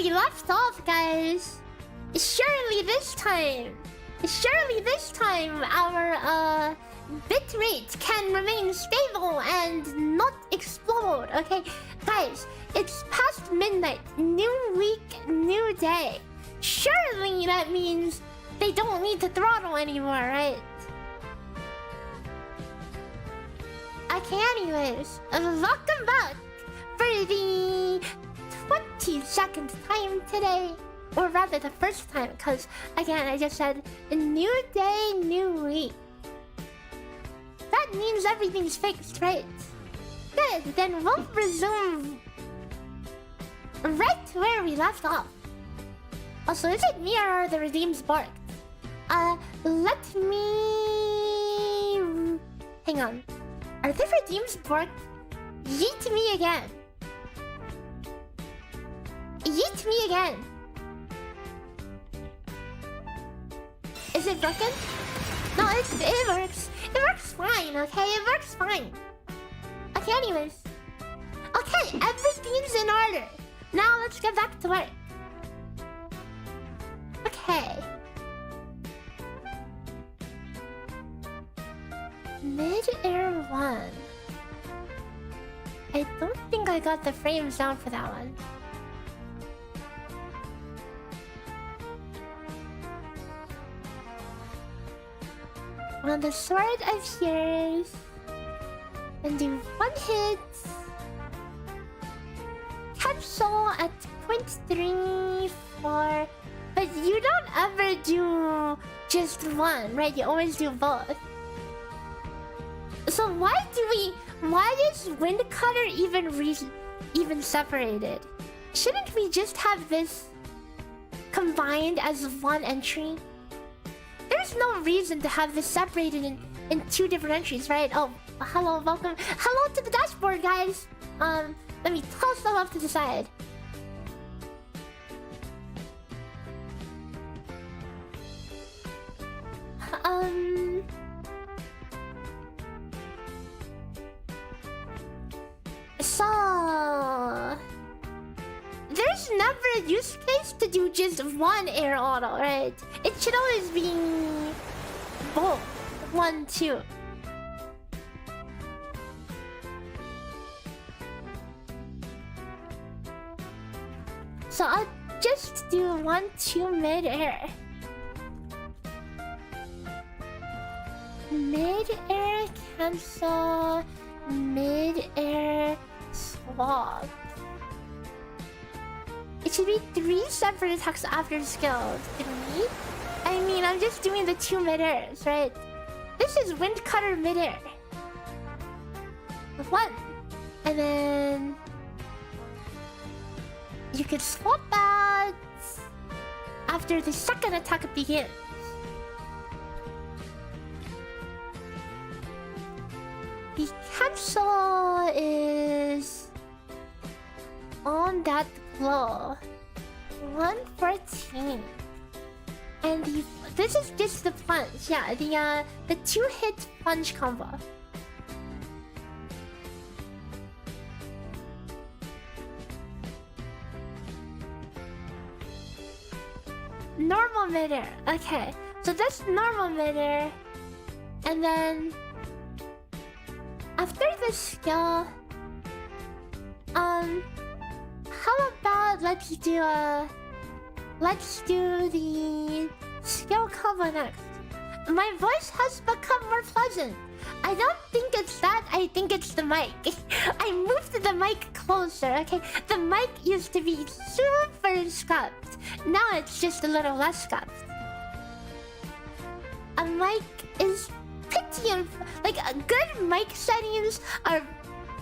we left off, guys. Surely this time our bitrate can remain stable and not explode. Okay, guys, it's past midnight. New week, new day. Surely that means they don't need to throttle anymore, right? Okay, anyways, welcome back for the 22nd time today. Or rather, the first time, because again, I just said a new day, new week. That means everything's fixed, right? Good, then we'll resume right where we left off. Also, is it me or are the redeems barked? Let me... Hang on. Are the redeems barked? Yeet me again. Yeet me again. Is it broken? No, it works. It works fine, okay? It works fine. Okay, anyways. Okay, everything's in order. Now let's get back to work. Okay. Mid-air 1. I don't think I got the frames down for that one. On the sword appears and do 1 hit. Capsule at 0.34. But you don't ever do just one, right? You always do both. So why is Wind Cutter even separated? Shouldn't we just have this combined as one entry? There's no reason to have this separated in 2 different entries, right? Oh, hello, welcome. Hello to the dashboard, guys. Let me toss them off to the side. So... There's never a use case to do just one air auto, right? It should always be both. 1, 2. So I'll just do 1, 2 mid-air. Mid-air cancel. Mid-air swap. It should be 3 separate attacks after skill. 3? I mean, I'm just doing the 2 mid-airs, right? This is Wind Cutter mid-air. 1. And then... you could swap out after the second attack begins. The capsule is on that glow. 114. And this is just the punch. Yeah, the 2-hit punch combo. Normal mid-air. Okay, so that's normal mid-air. And then after the skill, how about let's do the skill combo next. My voice has become more pleasant. I don't think it's that, I think it's the mic. I moved the mic closer, okay? The mic used to be super scuffed. Now it's just a little less scuffed. A mic is pretty like good mic settings are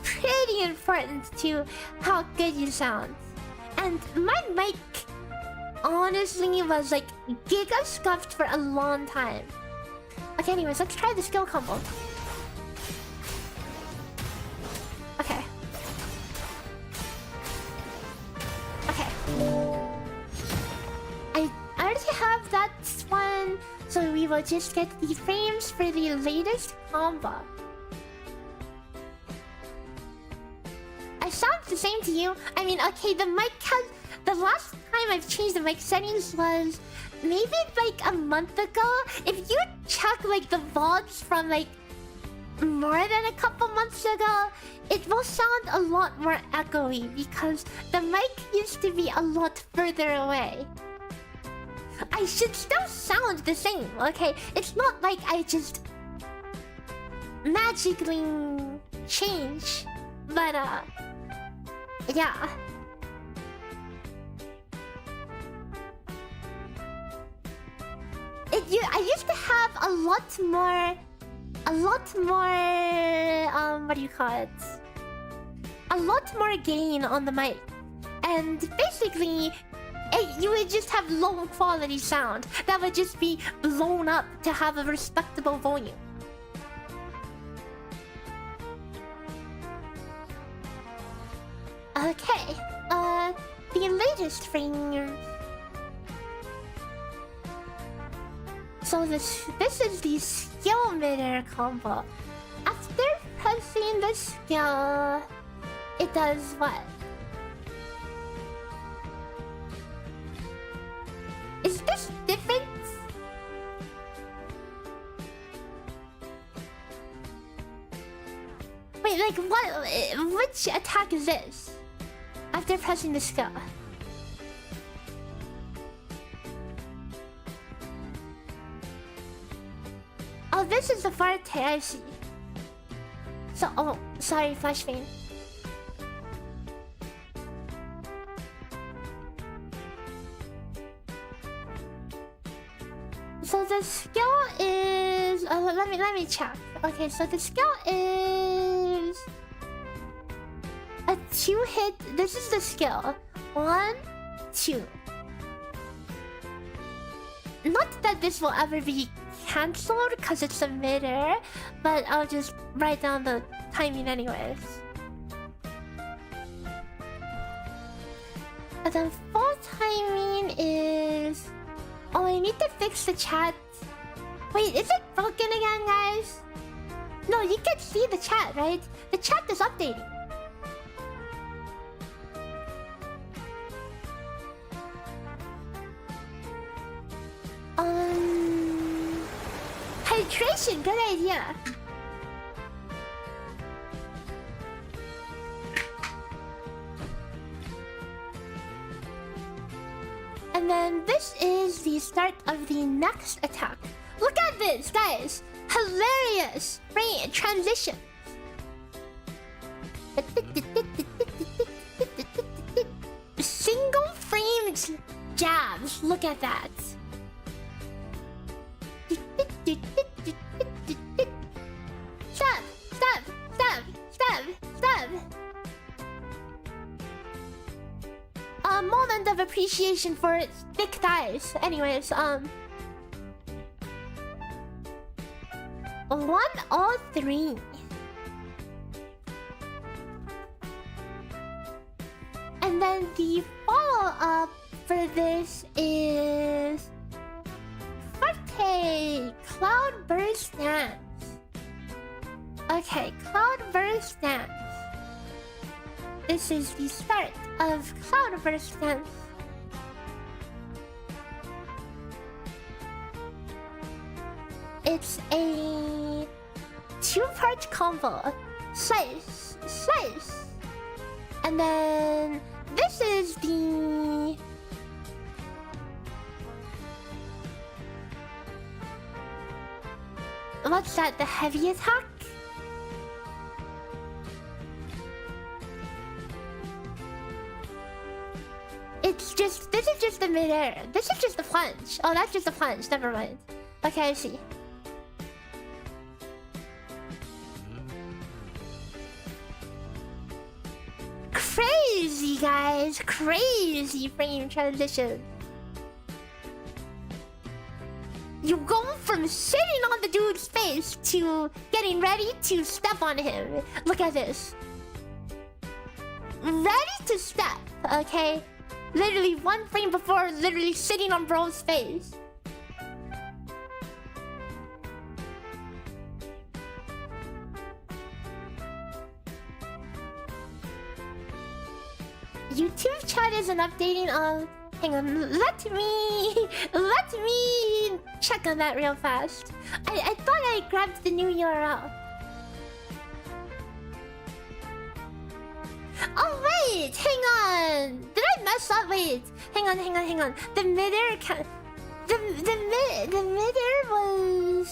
pretty important to how good you sound. And my mic honestly was like giga scuffed for a long time. Okay, anyways, let's try the skill combo. Okay. Okay. I already have that one, so we will just get the frames for the latest combo. I sound the same to you. I mean, okay, the mic has... The last time I've changed the mic settings was maybe like a month ago. If you check like the VODs from like more than a couple months ago, it will sound a lot more echoey because the mic used to be a lot further away. I should still sound the same, okay? It's not like I just magically change, but yeah. I used to have a lot more, what do you call it? A lot more gain on the mic. And basically, you would just have low quality sound that would just be blown up to have a respectable volume. Okay, the latest thing. So this is the skill midair combo. After pressing the skill, it does what? Is this different? Wait, like what? Which attack is this? After pressing the skill. Oh, this is the Varte, I see. So, oh, sorry, flashbang. So the skill is... let me check. Okay, so the skill is... a 2-hit... This is the skill. 1, 2. Not that this will ever be cancelled because it's a midair, but I'll just write down the timing anyways. And then full timing is... Oh, I need to fix the chat. Wait, is it broken again, guys? No, you can see the chat, right? The chat is updating. Hydration, good idea. And then this is the start of the next attack. Look at this, guys. Hilarious frame transition. Single frame jabs. Look at that. Stab, stab, stab, stab, stab. A moment of appreciation for its thick thighs. Anyways, 103. And then the follow-up for this is... Forte! Cloud Burst Dance. Okay, Cloud Burst Dance. This is the start of Cloud Burst Dance. It's a 2-part combo. Slice, slice. And then this is the... What's that? The heavy attack? It's just... This is just the midair. This is just the punch. Oh, that's just the punch. Never mind. Okay, I see. Crazy, guys. Crazy frame transition. You go from sitting on the dude's face to getting ready to step on him. Look at this. Ready to step, okay? Literally 1 frame before, literally sitting on bro's face. YouTube chat isn't updating. Hang on, let me check on that real fast. I thought I grabbed the new URL. Oh wait, hang on. Did I mess up? Wait, hang on. The midair the midair was.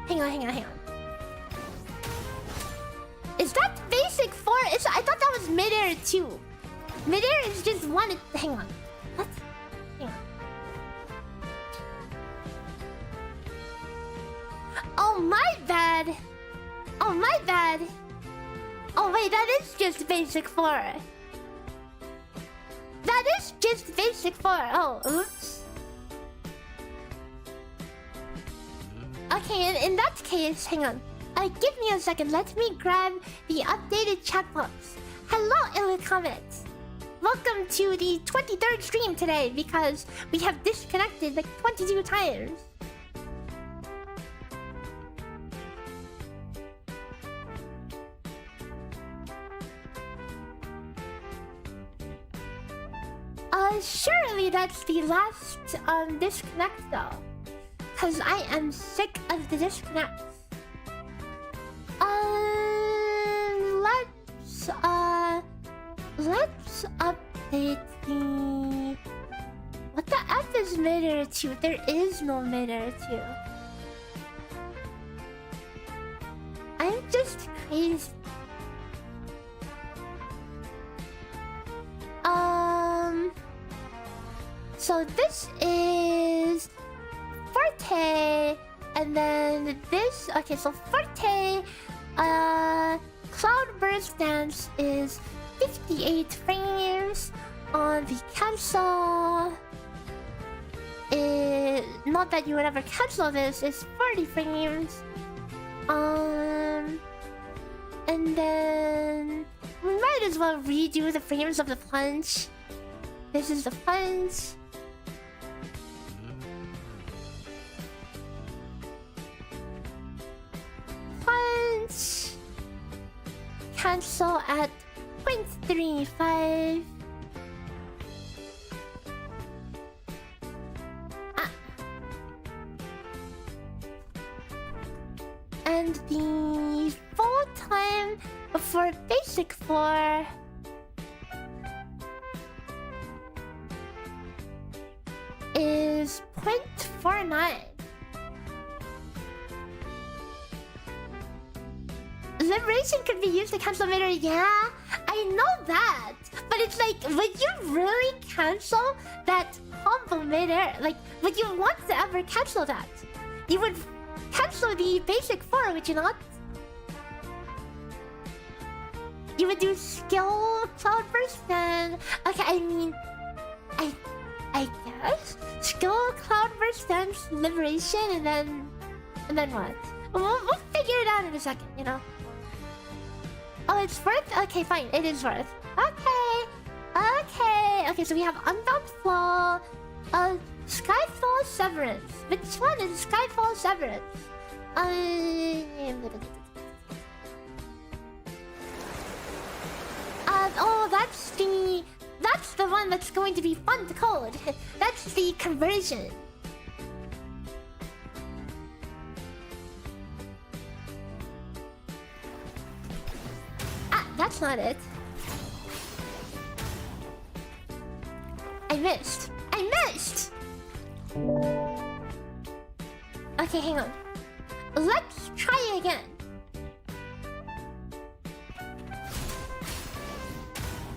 Hang on. Is that basic 4? I thought that was midair 2. Midair is just one. Hang on. What? Hang on. Oh my bad. Oh wait, that is just basic 4. That is just basic 4. Oh, oops. Okay, in that case, hang on. Give me a second. Let me grab the updated chat box. Hello, Illicomet. Welcome to the 23rd stream today because we have disconnected like 22 times. Surely that's the last disconnect though. Cause I am sick of the disconnects. Let's update the... What the F is midair 2? There is no midair 2. I'm just crazy. So this is Forte, and then this. Okay, so Forte, Cloudburst Dance is 58 frames on the cancel. Not that you would ever cancel this. It's 40 frames. And then we might as well redo the frames of the plunge. This is the plunge. Cancel at 0.35. And the full time for basic 4 is 0.49. Liberation could be used to cancel midair. Yeah, I know that. But it's like, would you really cancel that combo midair? Like, would you want to ever cancel that? You would cancel the basic 4, would you not? You would do skill Cloudburst then. Okay, I mean, I guess skill Cloudburst then liberation and then what? We'll figure it out in a second, you know. Oh, it's worth? Okay, fine. It is worth. Okay, so we have Unbound Flow, Skyfall Severance. Which one is Skyfall Severance? Oh, that's the one that's going to be fun to code. That's the conversion. That's not it. I missed. Okay, hang on. Let's try again.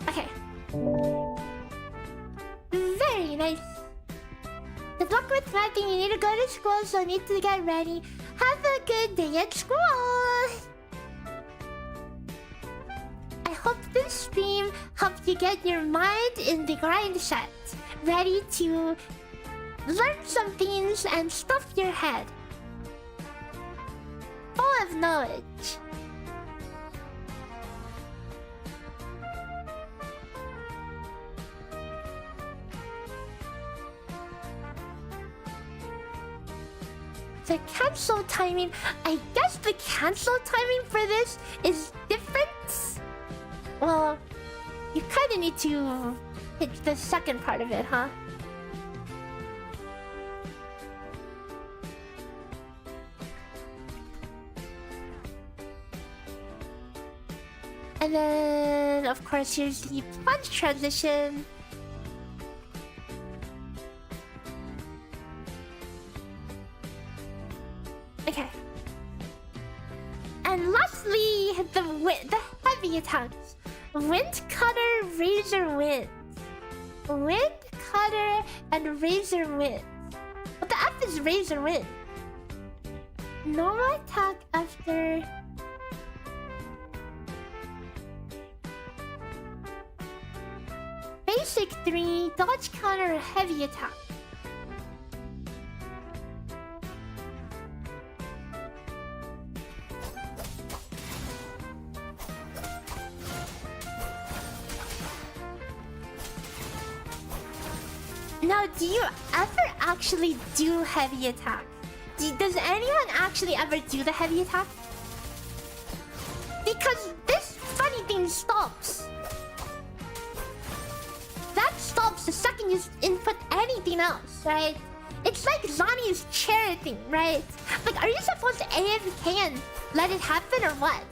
Okay. Very nice. Good luck with writing. You need to go to school, so you need to get ready. Have a good day at school. I hope this stream helped you get your mind in the grind set, ready to learn some things and stuff your head full of knowledge. The cancel timing, I guess the cancel timing for this is different. Well, you kind of need to hit the second part of it, huh? And then, of course, here's the punch transition. Okay. And lastly, the heavy attacks. Wind Cutter, Razor Wind. Wind Cutter and Razor Wind. What the F is Razor Wind? Normal attack after... Basic 3, dodge counter, heavy attack. Now, do you ever actually do heavy attack? Does anyone actually ever do the heavy attack? Because this funny thing stops. That stops the second you input anything else, right? It's like Zani's chair thing, right? Like, are you supposed to AFK and let it happen or what?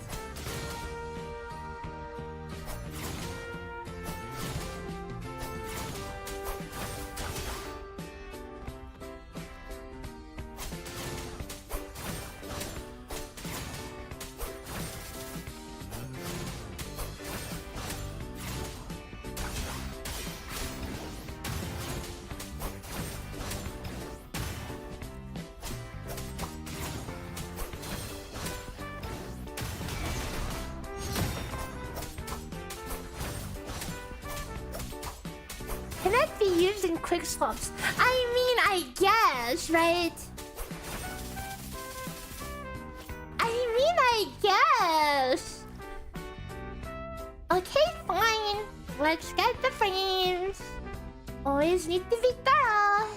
Can that be used in quick swaps? I mean, I guess, right? I guess. Okay, fine. Let's get the frames. Always need to be thorough.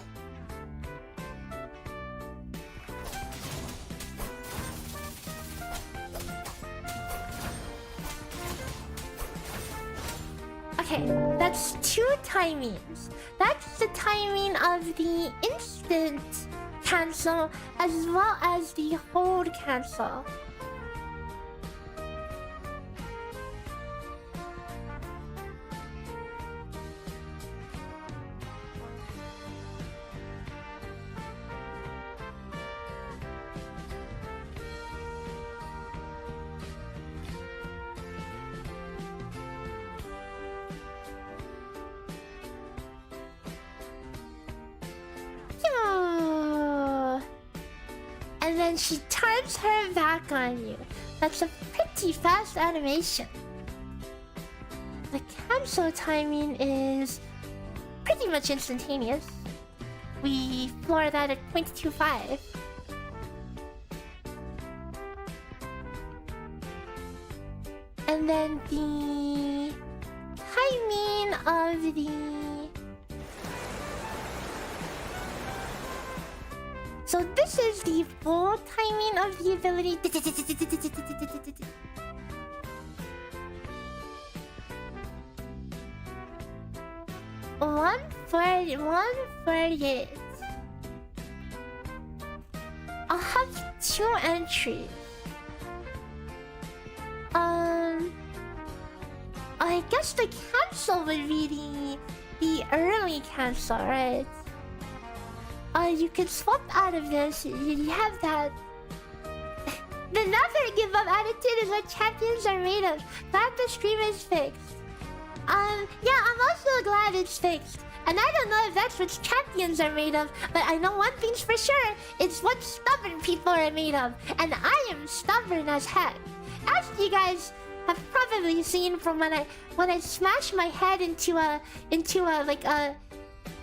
Okay, that's 2 timings. That's the timing of the instant cancel as well as the hold cancel. And then she turns her back on you. That's a pretty fast animation. The cancel timing is pretty much instantaneous. We floor that at 0.25. And then the timing of the... So this is the full timing of the ability. 148. I'll have 2 entries. I guess the cancel would be the early cancel, right? You can swap out of this. You have that. The never give up attitude is what champions are made of. Glad the stream is fixed. Yeah, I'm also glad it's fixed. And I don't know if that's what champions are made of, but I know one thing's for sure. It's what stubborn people are made of. And I am stubborn as heck. As you guys have probably seen from when I smashed my head into a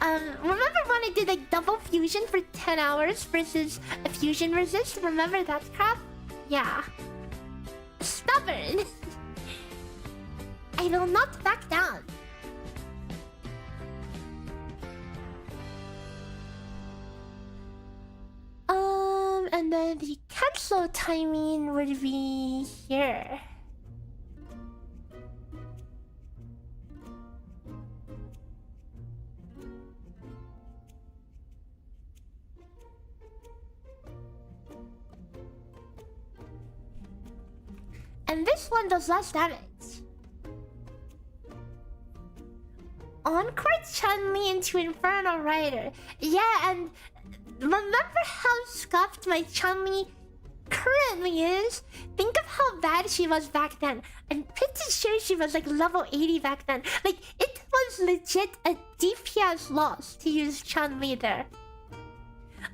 remember when I did like double fusion for 10 hours versus a fusion resist? Remember that crap? Yeah. Stubborn. I will not back down. And then the cancel timing would be here. And this one does less damage. On-court Chun-Li into Infernal Rider. Yeah, and remember how scuffed my Chun-Li currently is? Think of how bad she was back then. I'm pretty sure she was like level 80 back then. Like, it was legit a DPS loss to use Chun-Li there.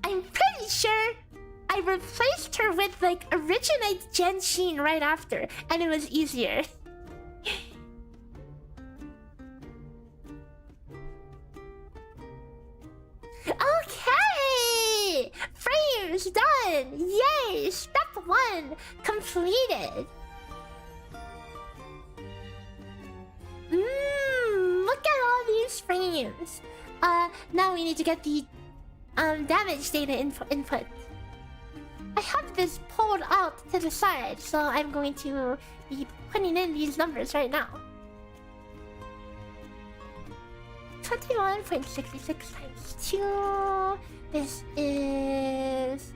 I'm pretty sure I replaced her with like Originate Genshin right after, and it was easier. Okay! Frames done! Yay! Step 1 completed. Look at all these frames. Now we need to get the damage data input. I have this pulled out to the side, so I'm going to be putting in these numbers right now. 21.66 times 2. This is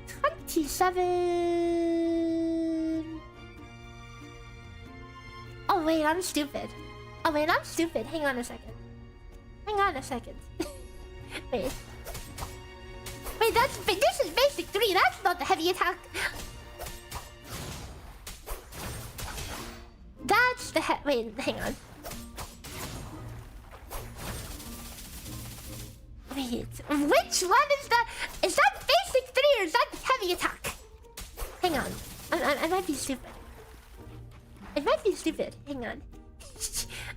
27. Oh wait, I'm stupid. Hang on a second. Wait. Wait, this is basic 3. That's not the heavy attack. That's the wait, hang on. Wait, which one is that? Is that basic 3 or is that heavy attack? Hang on. I might be stupid. Hang on.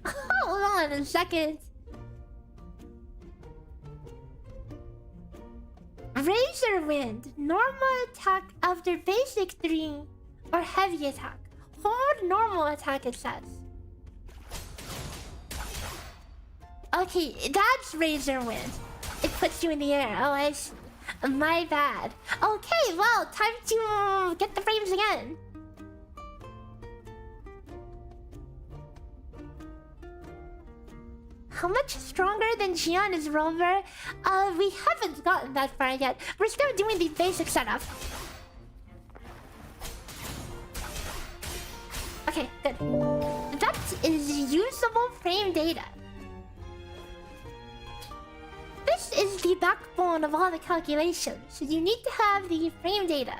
Hold on a second. Razor Wind. Normal attack after basic 3 or heavy attack. Hold normal attack, it says. Okay, that's Razor Wind. It puts you in the air. Oh, I see. My bad. Okay, well, time to get the frames again. How much stronger than Gian is Rover? We haven't gotten that far yet. We're still doing the basic setup. Okay, good. That is usable frame data. This is the backbone of all the calculations, so you need to have the frame data.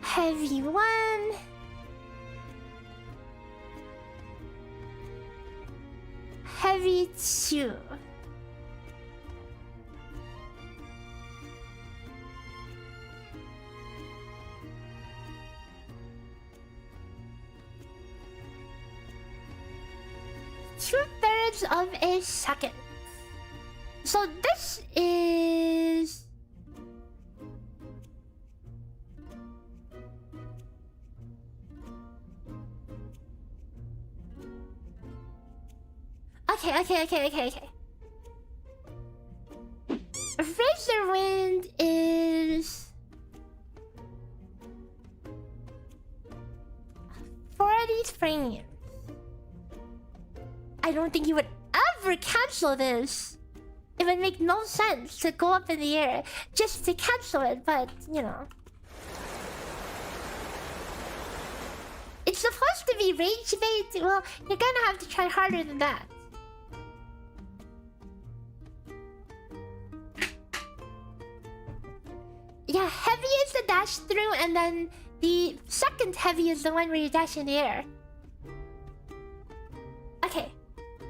Heavy 1. Heavy 2. Two-thirds of a second. So this is... Okay. Razor Wind is 40 frames. I don't think you would ever cancel this. It would make no sense to go up in the air just to cancel it, but you know. It's supposed to be rage bait. Well, you're gonna have to try harder than that. Yeah, heavy is the dash through, and then the second heavy is the one where you dash in the air. Okay,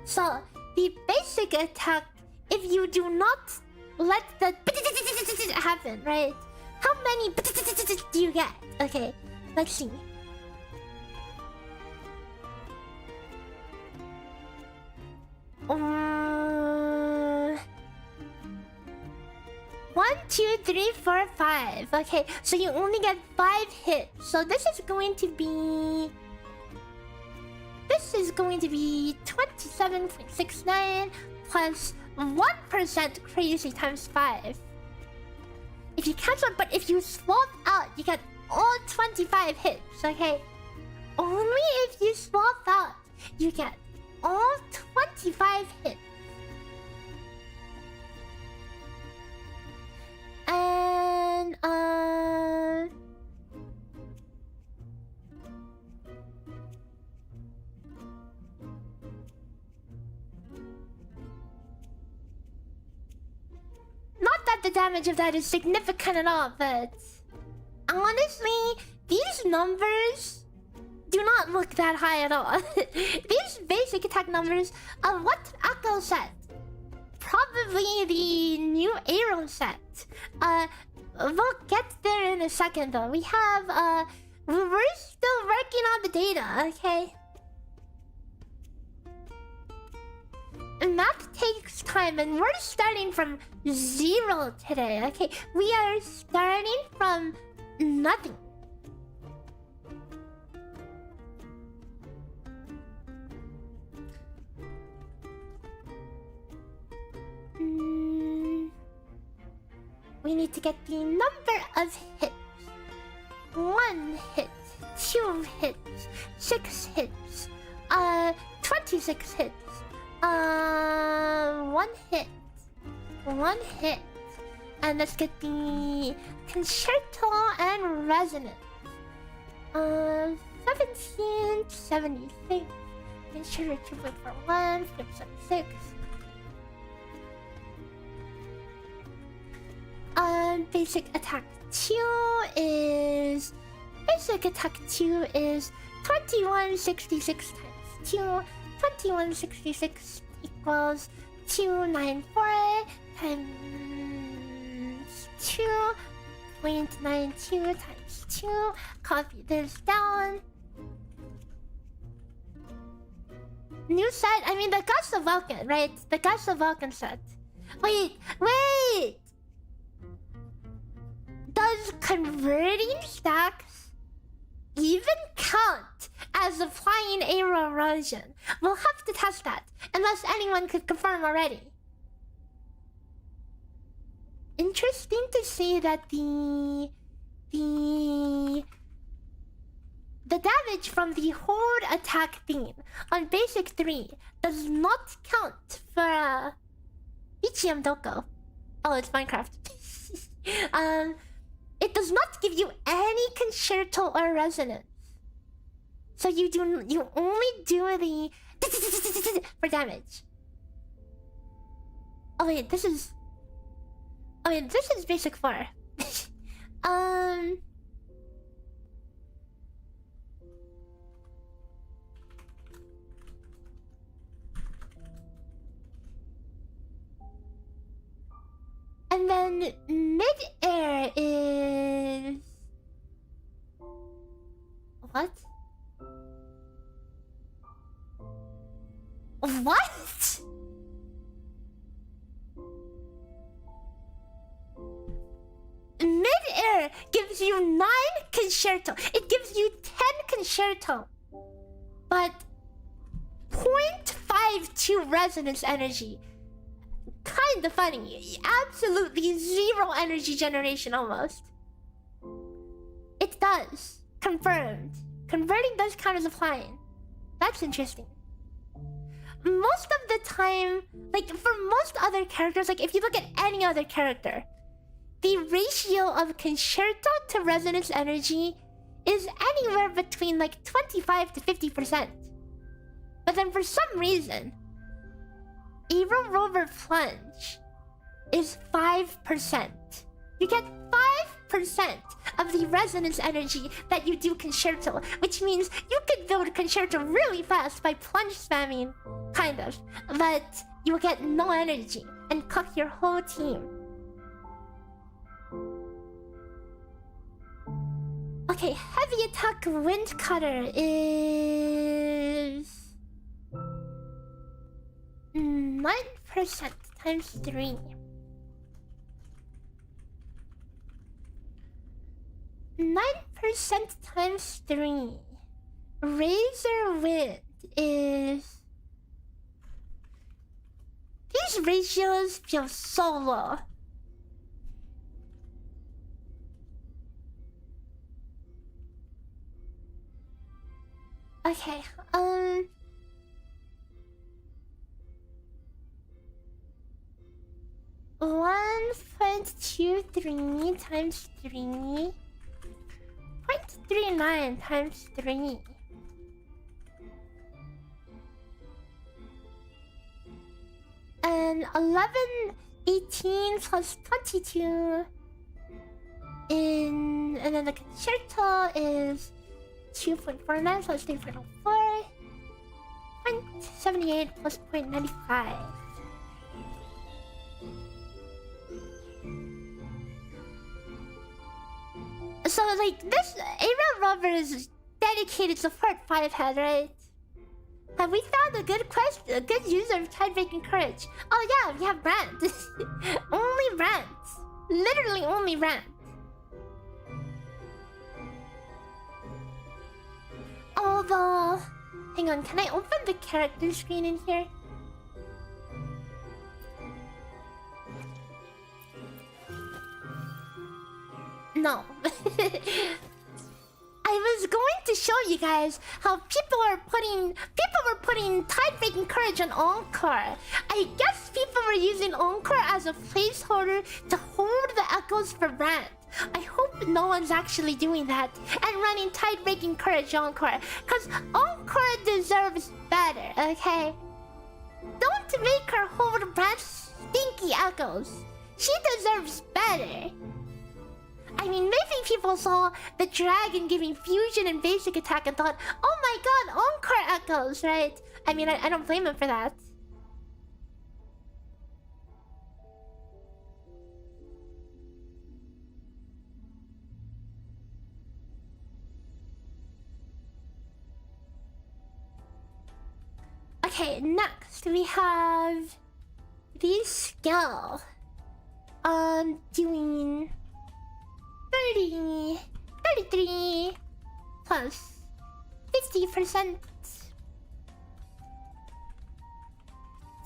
so the basic attack, if you do not let the happen, right? How many do you get? Okay, let's see. One, two, three, four, 5. Okay, so you only get 5 hits. So this is going to be 27.69 plus 1% crazy times 5. If you cancel it, but if you swap out, you get all 25 hits, okay? Only if you swap out, you get all 25 hits. the damage of that is significant at all, but honestly, these numbers do not look that high at all. These basic attack numbers of what Akko set? Probably the new Aero set. We'll get there in a second though. We have we're still working on the data, okay? And math takes time, and we're starting from 0 today, okay? We are starting from nothing. We need to get the number of hits. 1 hit, 2 hits, 6 hits, 26 hits. 1 hit. 1 hit. And let's get the concerto and resonance. 1776. Concerto 2.41, 76. Basic attack 2 is 2166 times 2. 2166 equals 294 times 2.92 times 2. Copy this down. New set? I mean, the Gust of Vulcan, right? The Gust of Vulcan set. Wait! Does converting stacks even count as applying aero erosion? We'll have to test that, unless anyone could confirm already. Interesting to see that the damage from the horde attack theme on basic 3 does not count for Ichiam Doko. Oh, it's Minecraft. It does not give you any concerto or resonance. So you only do the for damage. Oh wait, this is basic 4. And then mid-air is... What? What? Mid-air gives you 9 concerto. It gives you 10 concerto. But 0.52 resonance energy. Kinda funny. Absolutely 0 energy generation almost. It does. Confirmed. Converting does count as applying. That's interesting. Most of the time, like for most other characters, like if you look at any other character, the ratio of concerto to resonance energy is anywhere between like 25 to 50%. But then for some reason, Aero Rover Plunge is 5%. You get 5% of the resonance energy that you do concerto, which means you could build concerto really fast by plunge spamming, kind of, but you will get no energy and cook your whole team. Okay, heavy attack wind cutter is 9% times 3. 9% times 3. Razor wind is... These ratios feel so low. Okay, 1.23 times 3. 0.39 times 3. And 11 18 plus 22 in, and then the concerto is 2.49 plus 3.04. 0.78 plus 0.95. So like this Aero Rover is dedicated to part 5 head, right? Have we found a good a good user of tide-breaking courage? Oh yeah, we have Brand. Only Brand. Literally only Brand. Although, hang on, can I open the character screen in here? No. I was going to show you guys how people were putting tide-breaking courage on Encore. I guess people were using Encore as a placeholder to hold the echoes for Brand. I hope no one's actually doing that and running tide-breaking courage Encore, cause Encore deserves better, okay? Don't make her hold Brand's stinky echoes. She deserves better. I mean, maybe people saw the dragon giving fusion and basic attack and thought, oh my god, Encore echoes, right? I mean, I don't blame him for that. Okay, next we have the skill. Doing 33 plus 50%.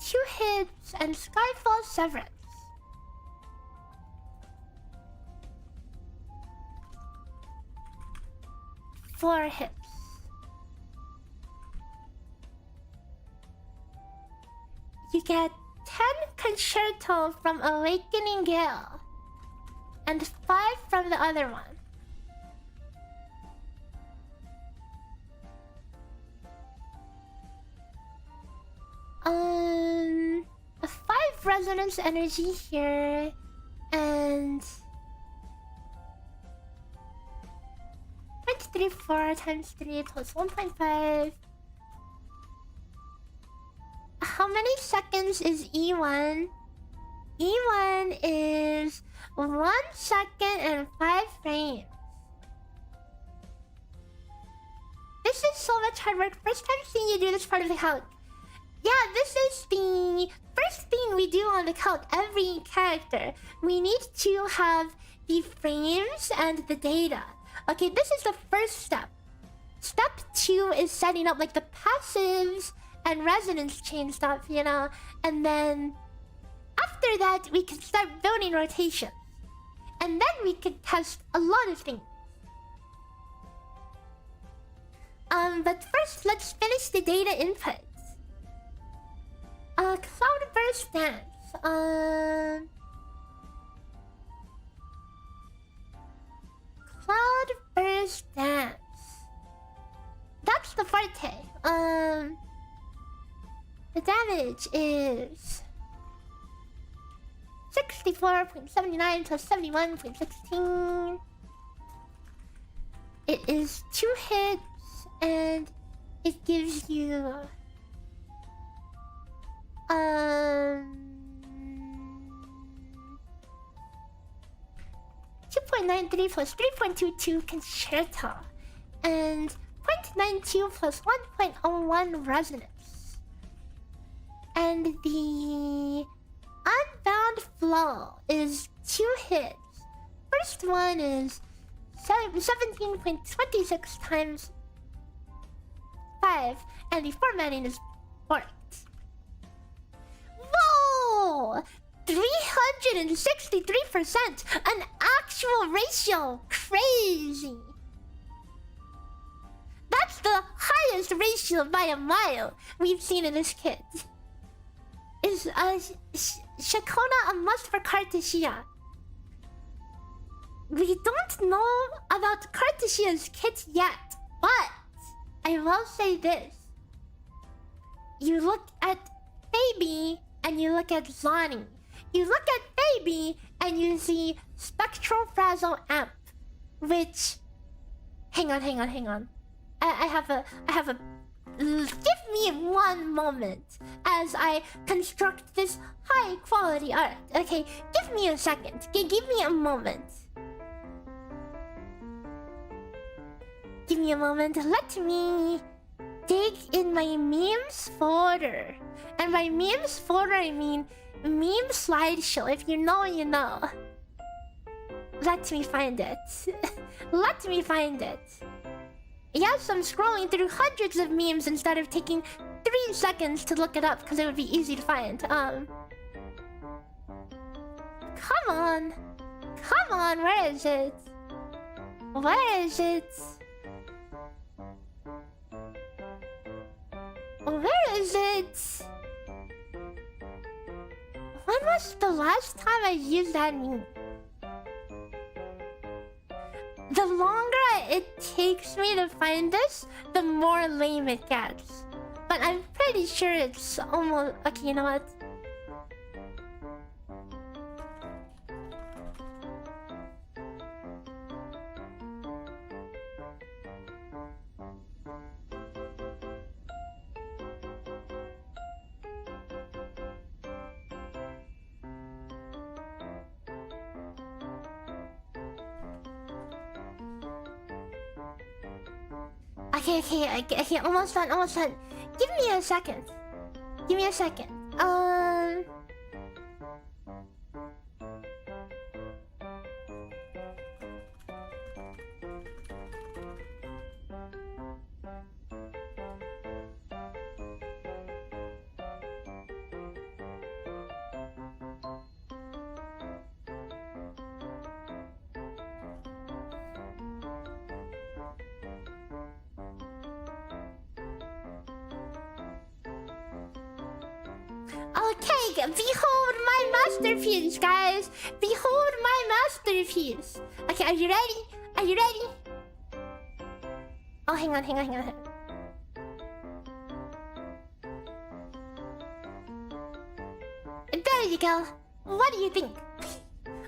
2 hits and Skyfall Severance. Four hits. You get 10 Concerto from Awakening Gale and 5 from the other one. A 5 resonance energy here and 0.34 times 3 plus 1.5. How many seconds is E1? E1 is 1 second and 5 frames. This is so much hard work. First time seeing you do this part of the calc. Yeah, this is the first thing we do on the calc. Every character, we need to have the frames and the data. Okay, this is the first step. Step 2 is setting up like the passives and resonance chain stuff, you know, and then after that we can start building rotations, and then we can test a lot of things. But first let's finish the data inputs. Cloudburst dance. Cloudburst dance. That's the forte. The damage is 64.79 plus 71.16. It is 2 hits and it gives you 2.93 plus 3.22 Concerto and 0.92 plus 1.01 Resonance. And the Unbound Flow is 2 hits. First one is 17.26 times 5, and the formatting is marked. Whoa! 363%! An actual ratio! Crazy! That's the highest ratio by a mile we've seen in this kit. Is ciaccona a must for Cartesia? We don't know about Cartesia's kit yet, but I will say this. You look at Baby and you look at Lonnie. you look at baby and you see spectral frazzle amp, which... Hang on. I have a... Give me one moment as I construct this high quality art. Okay, give me a second. Give me a moment. Give me a moment. Let me dig in my memes folder. And by memes folder, I mean meme slideshow. If you know, you know. Let me find it. Let me find it. Yes, I'm scrolling through hundreds of memes instead of taking 3 seconds to look it up because it would be easy to find. Come on. Come on, where is it? Where is it? Where is it? When was the last time I used that meme? The longer it takes me to find this, the more lame it gets. But I'm pretty sure it's almost... Okay, you know what? Okay, almost done. Give me a second. Okay, behold my masterpiece, guys. Behold my masterpiece. Okay, are you ready? Oh, hang on. There you go. What do you think?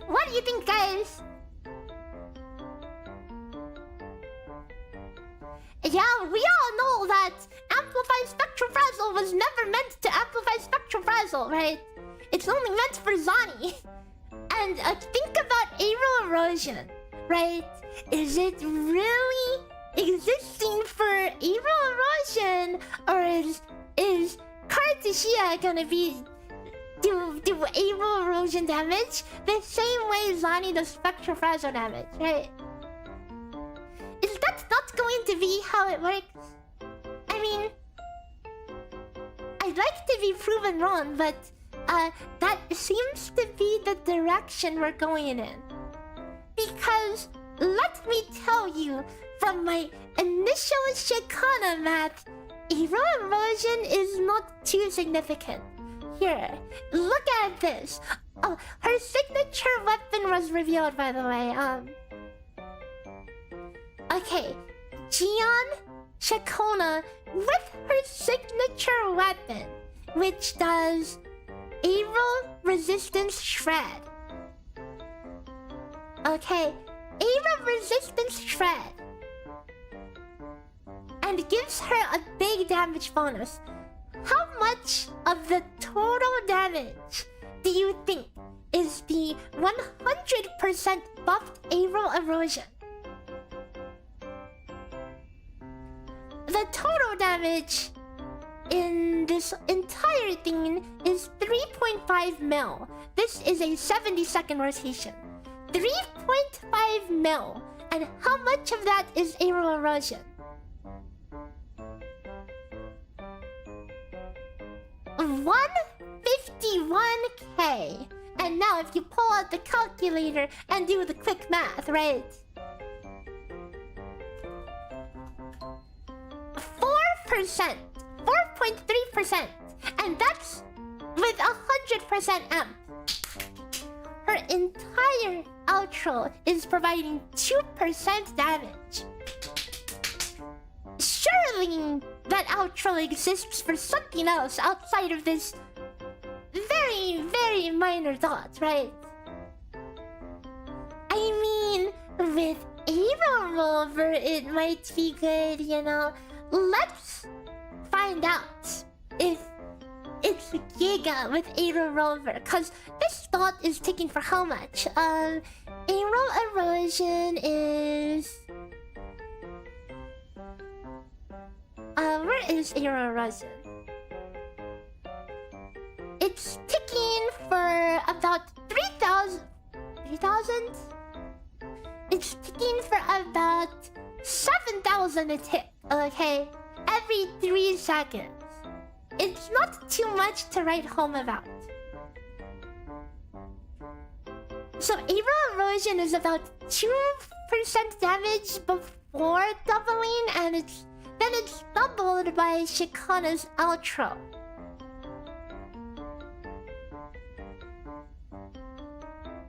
What do you think, guys? Yeah, we all know that amplify spectral frazzle was never meant to amplify spectral frazzle, right? It's only meant for Zani. And think about aero erosion, right? Is it really existing for aero erosion, or is Cartesia gonna be do aero erosion damage the same way Zani does spectral frazzle damage, right? Is that not going to be how it works? I mean, I'd like to be proven wrong, but that seems to be the direction we're going in. Because let me tell you, from my initial ciaccona math, aero erosion is not too significant. Here, look at this. Oh, her signature weapon was revealed, by the way. Okay, Gion ciaccona with her signature weapon, which does aero resistance shred. Okay, aero resistance shred. And gives her a big damage bonus. How much of the total damage do you think is the 100% buffed aero erosion? The total damage in this entire thing is 3.5 mil. This is a 70-second rotation. 3.5 mil. And how much of that is aero erosion? 151k. And now if you pull out the calculator and do the quick math, right? 4%, 4.3%, and that's with 100% amp. Her entire outro is providing 2% damage. Surely that outro exists for something else outside of this very very, very minor thoughts, right? I mean, with Aero Rover, it might be good, you know. Let's find out if it's Giga with Aero Rover, because this thought is ticking for how much? Aero Erosion is... where is Aero Erosion? It's ticking for about 3,000... 3,000? It's ticking for about 7,000 a tick, okay? Every 3 seconds. It's not too much to write home about. So Aero Erosion is about 2% damage before doubling, and then it's doubled by Ciaccona's outro.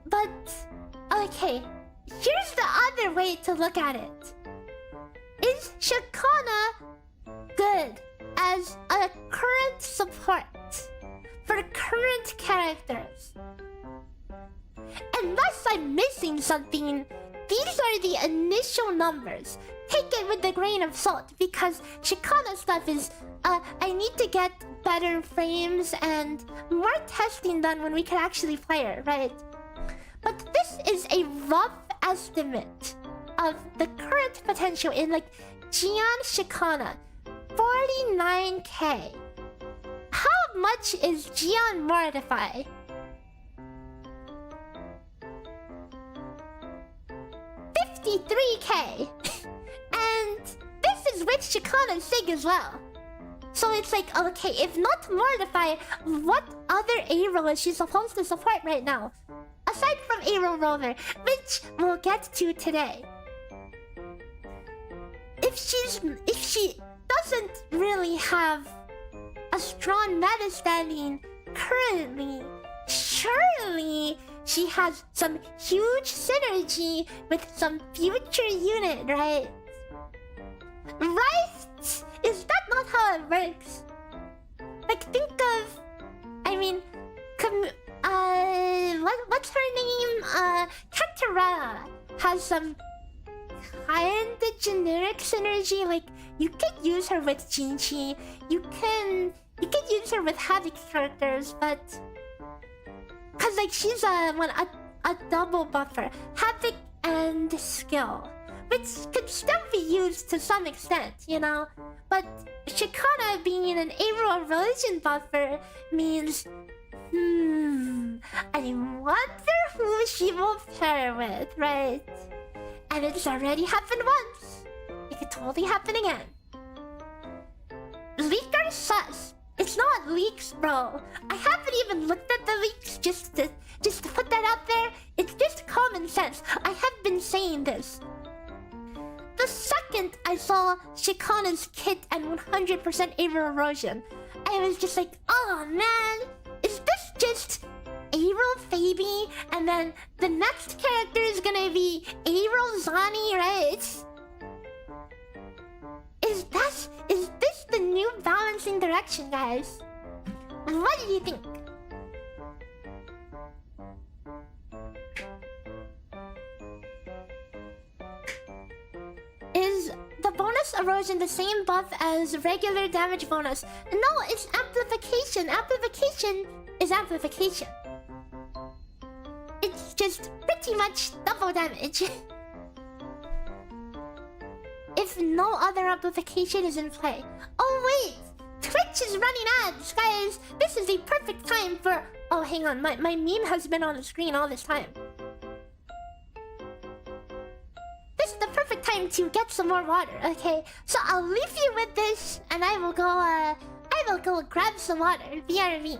But, okay, here's the other way to look at it. Is Ciaccona good as a current support for current characters? Unless I'm missing something, these are the initial numbers. Take it with a grain of salt, because Ciaccona stuff is, I need to get better frames and more testing done when we can actually play it, right? But this is a rough estimate of the current potential in, like, Gian Ciaccona. 49k. How much is Gian Mortify? 53k. And this is with Ciaccona Sig as well. So it's like, okay, if not Mortify, what other Aero is she supposed to support right now? Aside from Aero Rover, which we'll get to today. If she doesn't really have a strong meta standing currently, surely she has some huge synergy with some future unit, right? Right? Is that not how it works? Like, think of... I mean... what's her name? Katarella has some kinda generic synergy. Like, you could use her with Jinchi. You could use her with Havoc characters, but... Cause like she's a double buffer. Havoc and skill. Which could still be used to some extent, you know? But Ciaccona being an Aero Erosion buffer means... I wonder who she will pair with, right? And it's already happened once. It could totally happen again. Leaker sus. It's not leaks, bro. I haven't even looked at the leaks just to put that out there. It's just common sense. I have been saying this. The second I saw Ciaccona's kit and 100% Aero Erosion, I was just like, oh man, is this just Aero Fabi? And then the next character is gonna be Aero Zani, right? Is this the new balancing direction, guys? What do you think? Is the bonus erosion the same buff as regular damage bonus? No, it's amplification. Amplification is amplification. It's just pretty much double damage. If no other amplification is in play. Oh wait! Twitch is running ads, guys! This is the perfect time for... Oh, hang on. My meme has been on the screen all this time. This is the perfect time to get some more water, okay? So I'll leave you with this, and I will go grab some water. BRB.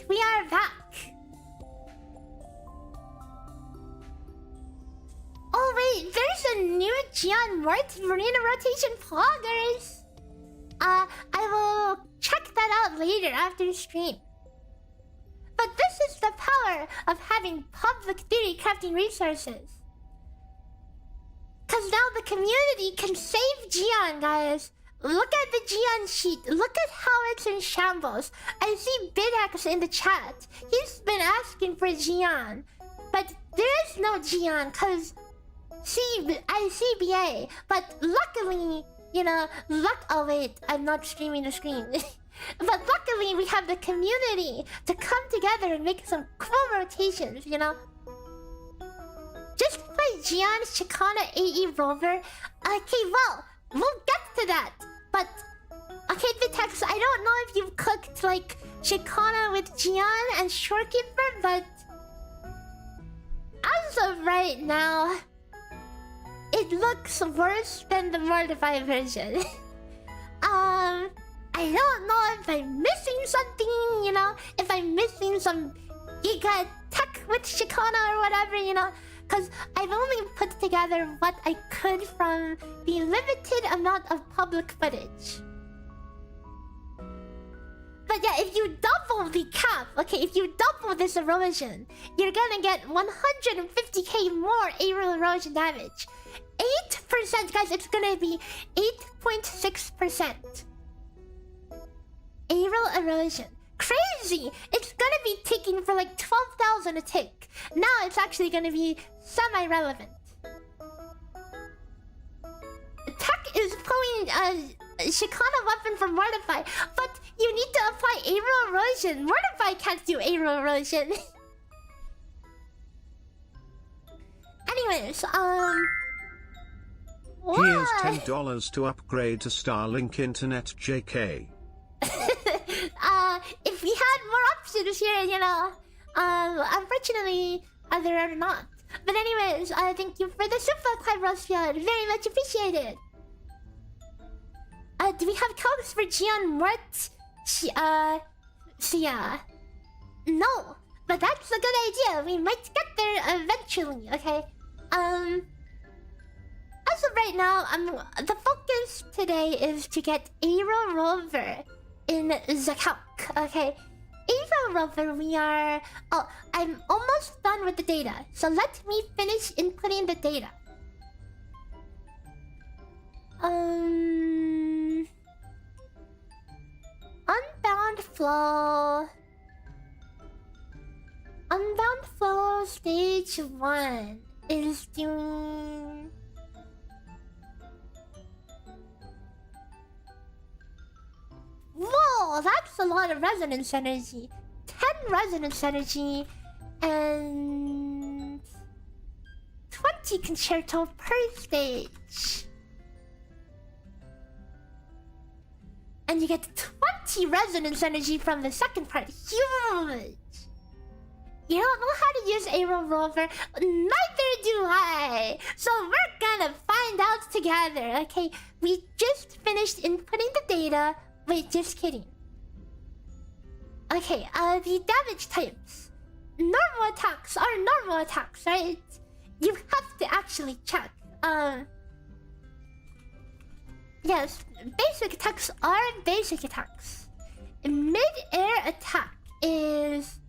We are back. Oh wait, there's a new Gian Marina rotation poggers. I will check that out later after the stream. But this is the power of having public theory crafting resources. Cause now the community can save Gian, guys. Look at the Gian sheet. Look at how it's in shambles. I see Bidex in the chat. He's been asking for Gian. But there is no Gian, cause I see BA. But luckily, you know, oh wait, I'm not streaming the screen. But luckily we have the community to come together and make some cool rotations, you know? Just play Gian ciaccona AE Rover. Okay, well, we'll get to that. But, okay, Vitex, I don't know if you've cooked, like, ciaccona with Gian and Shorekeeper, but as of right now, it looks worse than the Mortify version. I don't know if I'm missing something, you know? If I'm missing some giga tech with ciaccona or whatever, you know? Because I've only put together what I could from the limited amount of public footage. But yeah, if you double the cap, okay, if you double this erosion, you're gonna get 150k more aerial erosion damage. 8%, guys, it's gonna be 8.6%. Aerial erosion. Crazy! It's gonna be ticking for like 12,000 a tick. Now it's actually gonna be semi-relevant. Tech is pulling a ciaccona weapon from Mortify, but you need to apply aerial erosion. Mortify can't do aerial erosion. Anyways, Here's $10 to upgrade to Starlink Internet, JK. If we had more options here, you know, unfortunately, there are not. But anyways, thank you for the super Clyrospion. Very much appreciated. Do we have codes for Gian Mort? Yeah. No, but that's a good idea. We might get there eventually, okay? As of right now, the focus today is to get Aero Rover in Zakok, okay? Aero Rover, we are... Oh, I'm almost done with the data. So let me finish inputting the data. Unbound flow... Unbound flow stage 1 is doing... Whoa, that's a lot of resonance energy. 10 resonance energy and 20 concerto per stage. And you get 20 resonance energy from the second part. Huge! You don't know how to use Aero Rover? Neither do I! So we're gonna find out together, okay? We just finished inputting the data. Wait, just kidding. Okay, the damage types. Normal attacks are normal attacks, right? You have to actually check. Yes, basic attacks are basic attacks. Mid-air attack is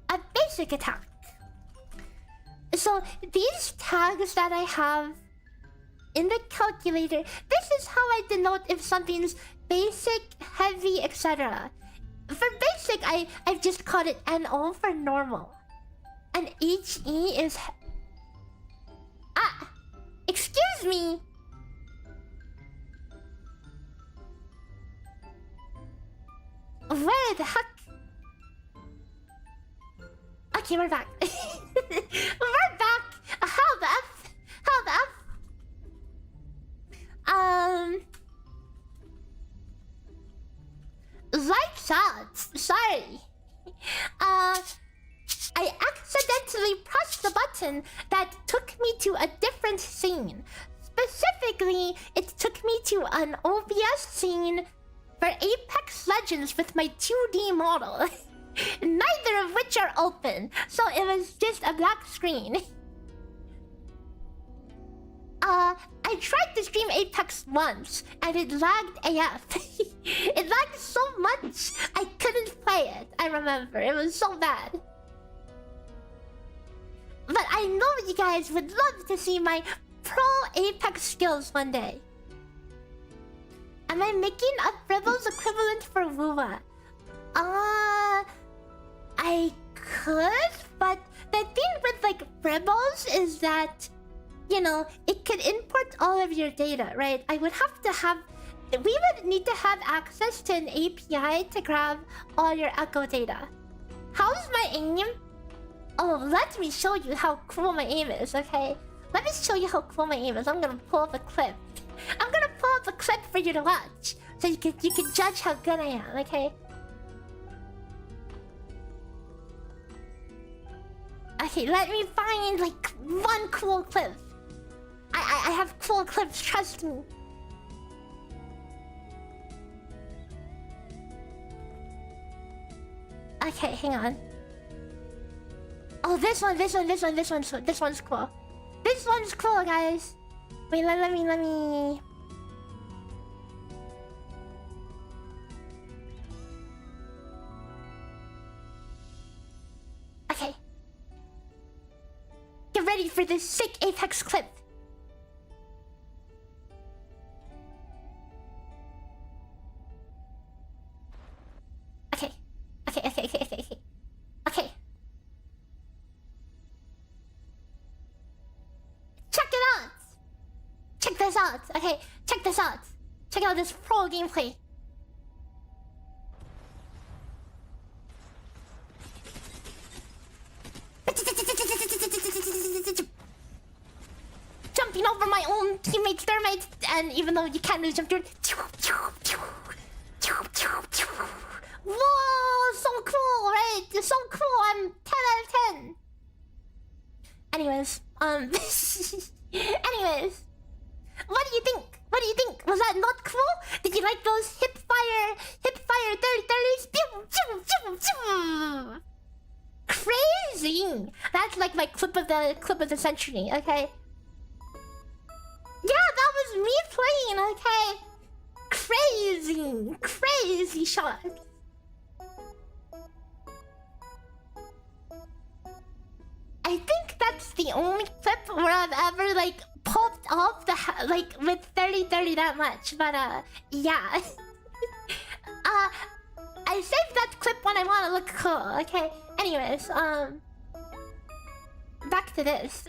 a basic attack. So these tags that I have in the calculator, this is how I denote if something's basic, heavy, etc. For basic, I've just called it NO for normal. And HE is... excuse me! Where the heck? Okay, we're back. We're back! How the F? How the F? Lights out. Sorry. I accidentally pressed the button that took me to a different scene. Specifically, it took me to an OBS scene for Apex Legends with my 2D model. Neither of which are open, so it was just a black screen. I tried to stream Apex once, and it lagged AF. It lagged so much, I couldn't play it. I remember, it was so bad. But I know you guys would love to see my pro Apex skills one day. Am I making a Fribbles equivalent for Wuwa? I could, but the thing with like Fribbles is that, you know, it could import all of your data, right? I would have to have... We would need to have access to an API to grab all your echo data. How's my aim? Oh, let me show you how cool my aim is, okay? Let me show you how cool my aim is. I'm gonna pull up a clip. I'm gonna pull up a clip for you to watch, so you can judge how good I am, okay? Okay, let me find like one cool clip. I have cool clips, trust me. Okay, hang on. Oh, this one's cool. This one's cool, guys. Wait, let me. Okay. Get ready for this sick Apex clip. Okay. Check it out! Check this out! Okay, check this out! Check out this pro gameplay! Jumping over my own teammate's thermite, and even though you can't really jump through it. Whoa, so cool, right? It's so cool. I'm 10 out of 10. Anyways, anyways, what do you think? What do you think? Was that not cool? Did you like those hip fire 30-30s? Crazy. That's like my clip of the century. Okay. Yeah, that was me playing. Okay. Crazy shot. I think that's the only clip where I've ever like popped off the like with 30-30 that much. But yeah. I saved that clip when I want to look cool. Okay. Anyways, back to this.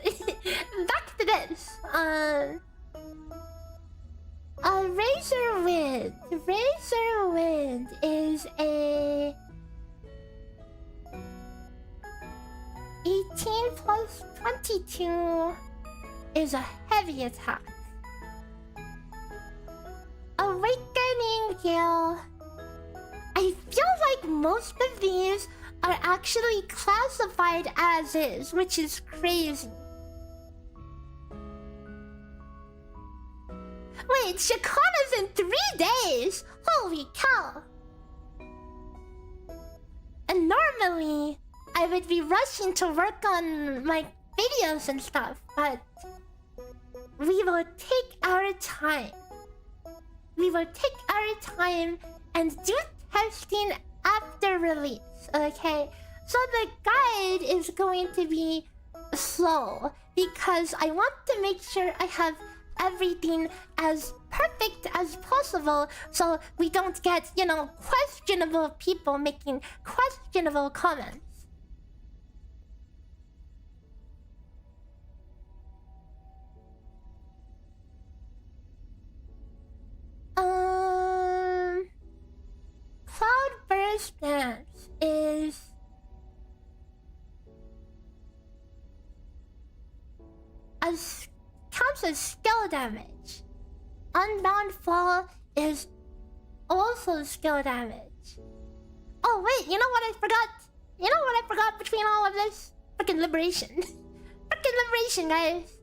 Razor Wind is a 18 plus 22 is a heavy attack. Awakening Gale. I feel like most of these are actually classified as is, which is crazy. Wait, ciaccana's in 3 days? Holy cow! And normally, I would be rushing to work on my videos and stuff, but we will take our time. We will take our time and do testing after release, okay? So the guide is going to be slow because I want to make sure I have everything as perfect as possible so we don't get, you know, questionable people making questionable comments. Cloudburst Dance is counts as skill damage. Unbound Fall is also skill damage. Oh wait, you know what I forgot? You know what I forgot between all of this? Freaking Liberation. Freaking Liberation, guys.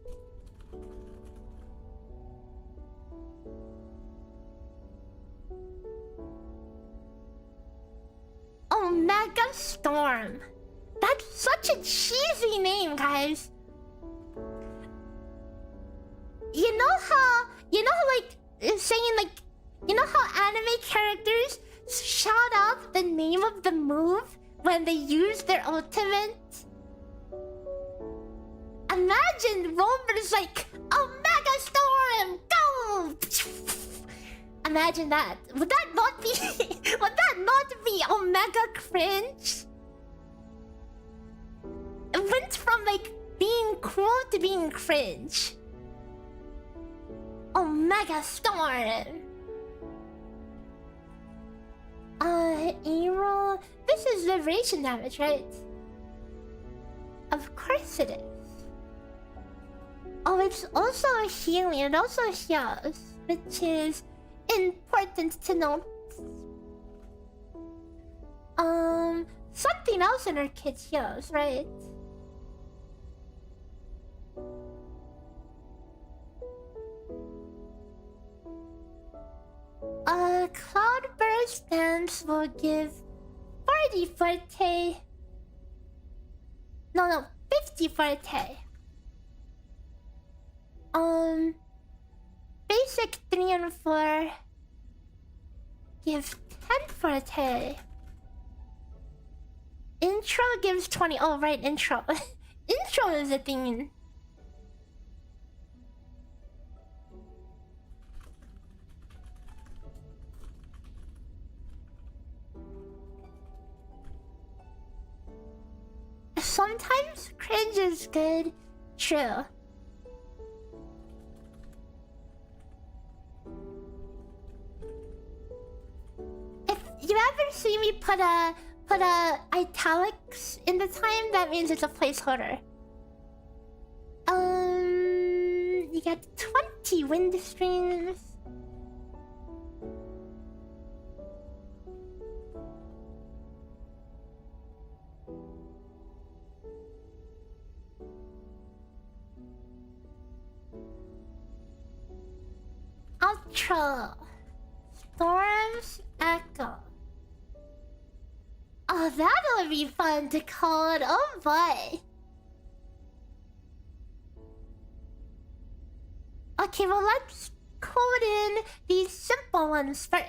Omega Storm. That's such a cheesy name, guys. You know how like saying like, you know how anime characters shout out the name of the move when they use their ultimate? Imagine Rover's like, Omega Storm, go! Imagine that. Would that not be Omega cringe? It went from like being cool to being cringe. Omega Storm. Aero. This is liberation damage, right? Of course it is. Oh, it's also a healing. It also heals, which is important to know. Something else in our kit heals, right? Cloudburst dance will give 40 forte. No, 50 forte. Basic 3 and 4 give 10 forte. Intro gives 20. Oh, right, intro. Intro is a thing. Sometimes cringe is good. True. If you ever see me put a italics in the time, that means it's a placeholder. You get 20 wind streams. Ultra Storm's Echo. Oh, that'll be fun to code. Oh boy. Okay, well, let's code in these simple ones first.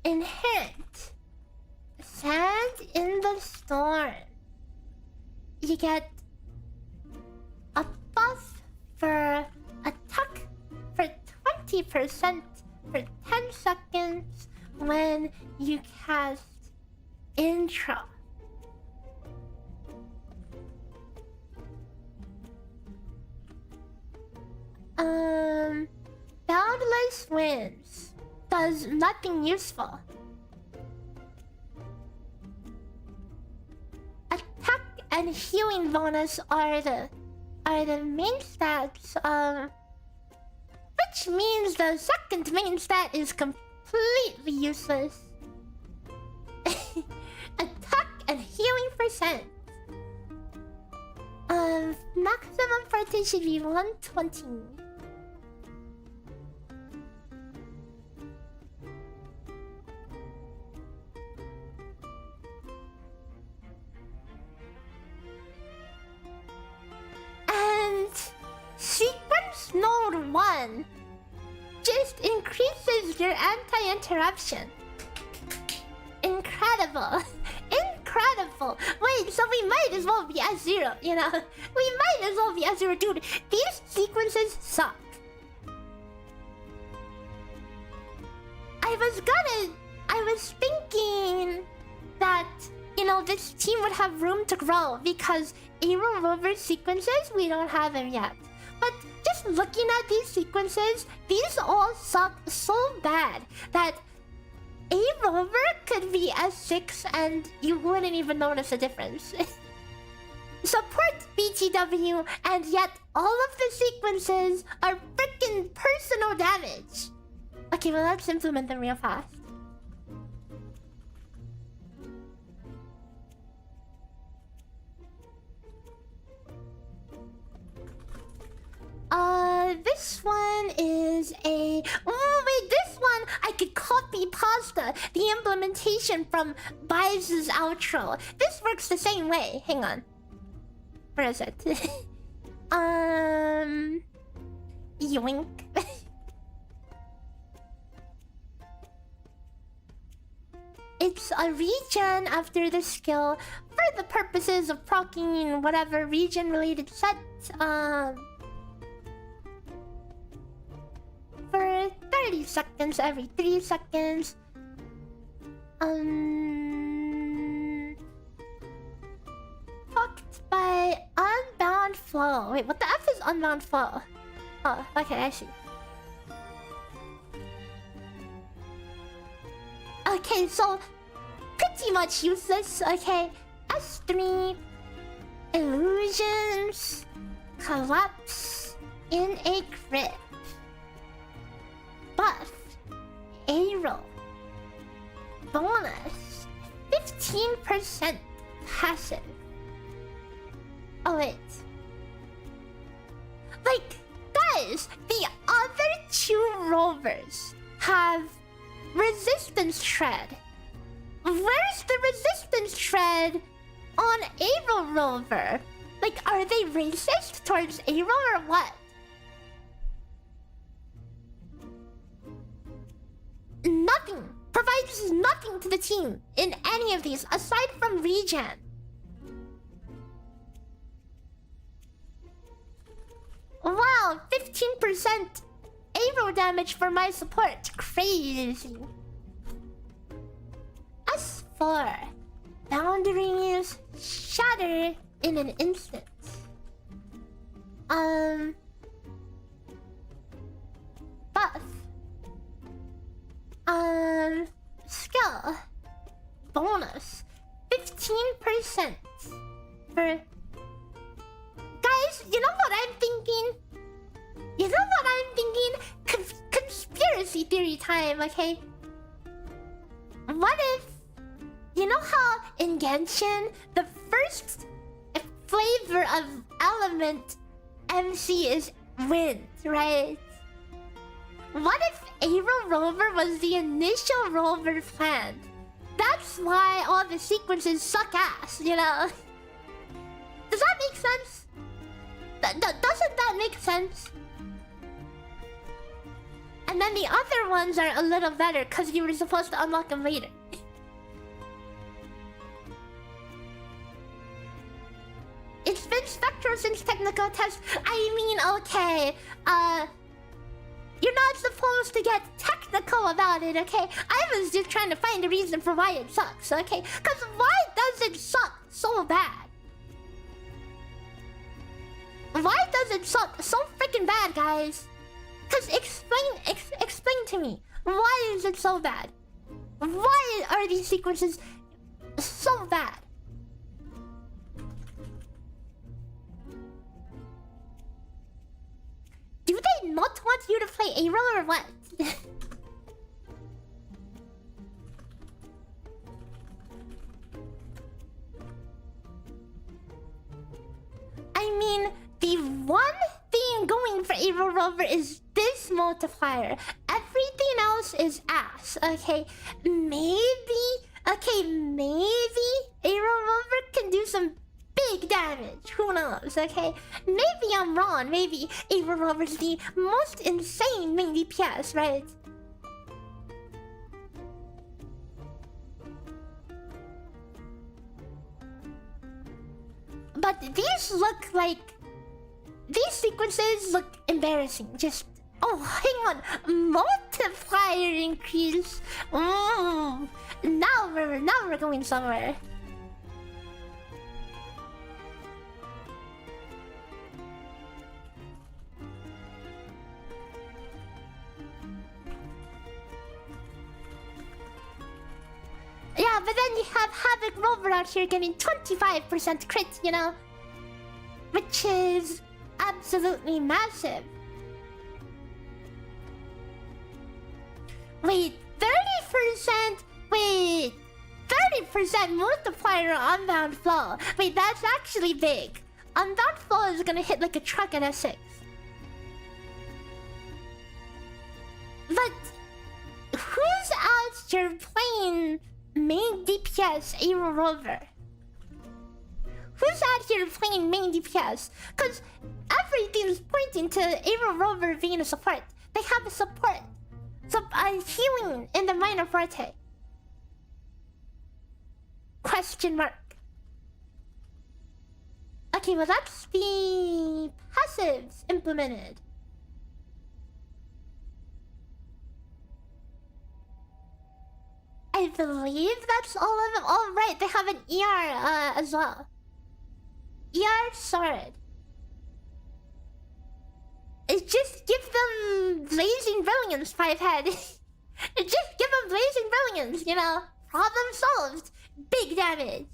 Inherent. Sand in the storm. You get a buff for attack for 20% for 10 seconds when you cast Intro. Boundless Winds does nothing useful. Attack and healing bonus are the main stats, which means the second main stat is completely useless. Attack and healing percent. Maximum forte should be 120. And sequence node 1 just increases your anti-interruption. Incredible. Incredible. Wait, so we might as well be at 0, you know? We might as well be at 0. Dude, these sequences suck. I was thinking that, you know, this team would have room to grow because Aero Rover sequences, we don't have them yet. But just looking at these sequences, these all suck so bad that Aero Rover could be S6 and you wouldn't even notice a difference. Support BTW, and yet all of the sequences are freaking personal damage. Okay, well, let's implement them real fast. This one is a... Oh, wait, this on, I could copy pasta the implementation from Bize's outro. This works the same way. Hang on. Where is it? Yoink. It's a regen after the skill for the purposes of proccing whatever regen-related set. For 30 seconds every 3 seconds. Fucked by Unbound Flow. Wait, what the F is Unbound Flow? Oh, okay, I see. Okay, so pretty much useless. Okay, S3 illusions collapse in a crit. Buff Aero bonus 15% passive. Oh wait, like guys, the other 2 rovers have resistance shred. Where's the resistance shred on Aero Rover? Like, are they racist towards Aero or what? Nothing provides nothing to the team in any of these aside from regen. Wow, 15% Aero damage for my support. Crazy. S4. Boundaries shatter in an instant. Buff. Skill. Bonus. 15% for... Guys, you know what I'm thinking? You know what I'm thinking? Conspiracy theory time, okay? What if... You know how in Genshin, the first flavor of element MC is wind, right? What if Aero Rover was the initial rover planned? That's why all the sequences suck ass, you know? Does that make sense? Doesn't that make sense? And then the other ones are a little better because you were supposed to unlock them later. It's been Spectral since technical test. I mean, okay. You're not supposed to get technical about it, okay? I was just trying to find a reason for why it sucks, okay? Because why does it suck so bad? Why does it suck so freaking bad, guys? Because explain to me. Why is it so bad? Why are these sequences so bad? Do they not want you to play Aero or what? I mean, the one thing going for Aero Rover is this multiplier. Everything else is ass, okay? Maybe Aero Rover can do some big damage. Who knows, okay? Maybe I'm wrong. Maybe Aero Rover is the most insane main DPS, right? But these look like... These sequences look embarrassing. Just... Oh, hang on. Multiplier increase. Now we're going somewhere. Yeah, but then you have Havoc Rover out here getting 25% crit, you know? Which is absolutely massive. Wait, 30%? Wait, 30% multiplier on Unbound Flow. Wait, that's actually big. Unbound Flow is gonna hit like a truck at S6. But you're playing main DPS Aero Rover? Who's out here playing main DPS? Because everything's pointing to Aero Rover being a support. They have a support. Healing in the minor forte. Question mark. Okay, well that's the passives implemented. I believe that's all of them. Oh right, they have an ER as well. ER sword. It just give them blazing brilliance, Fivehead. It just give them blazing brilliance, you know. Problem solved. Big damage.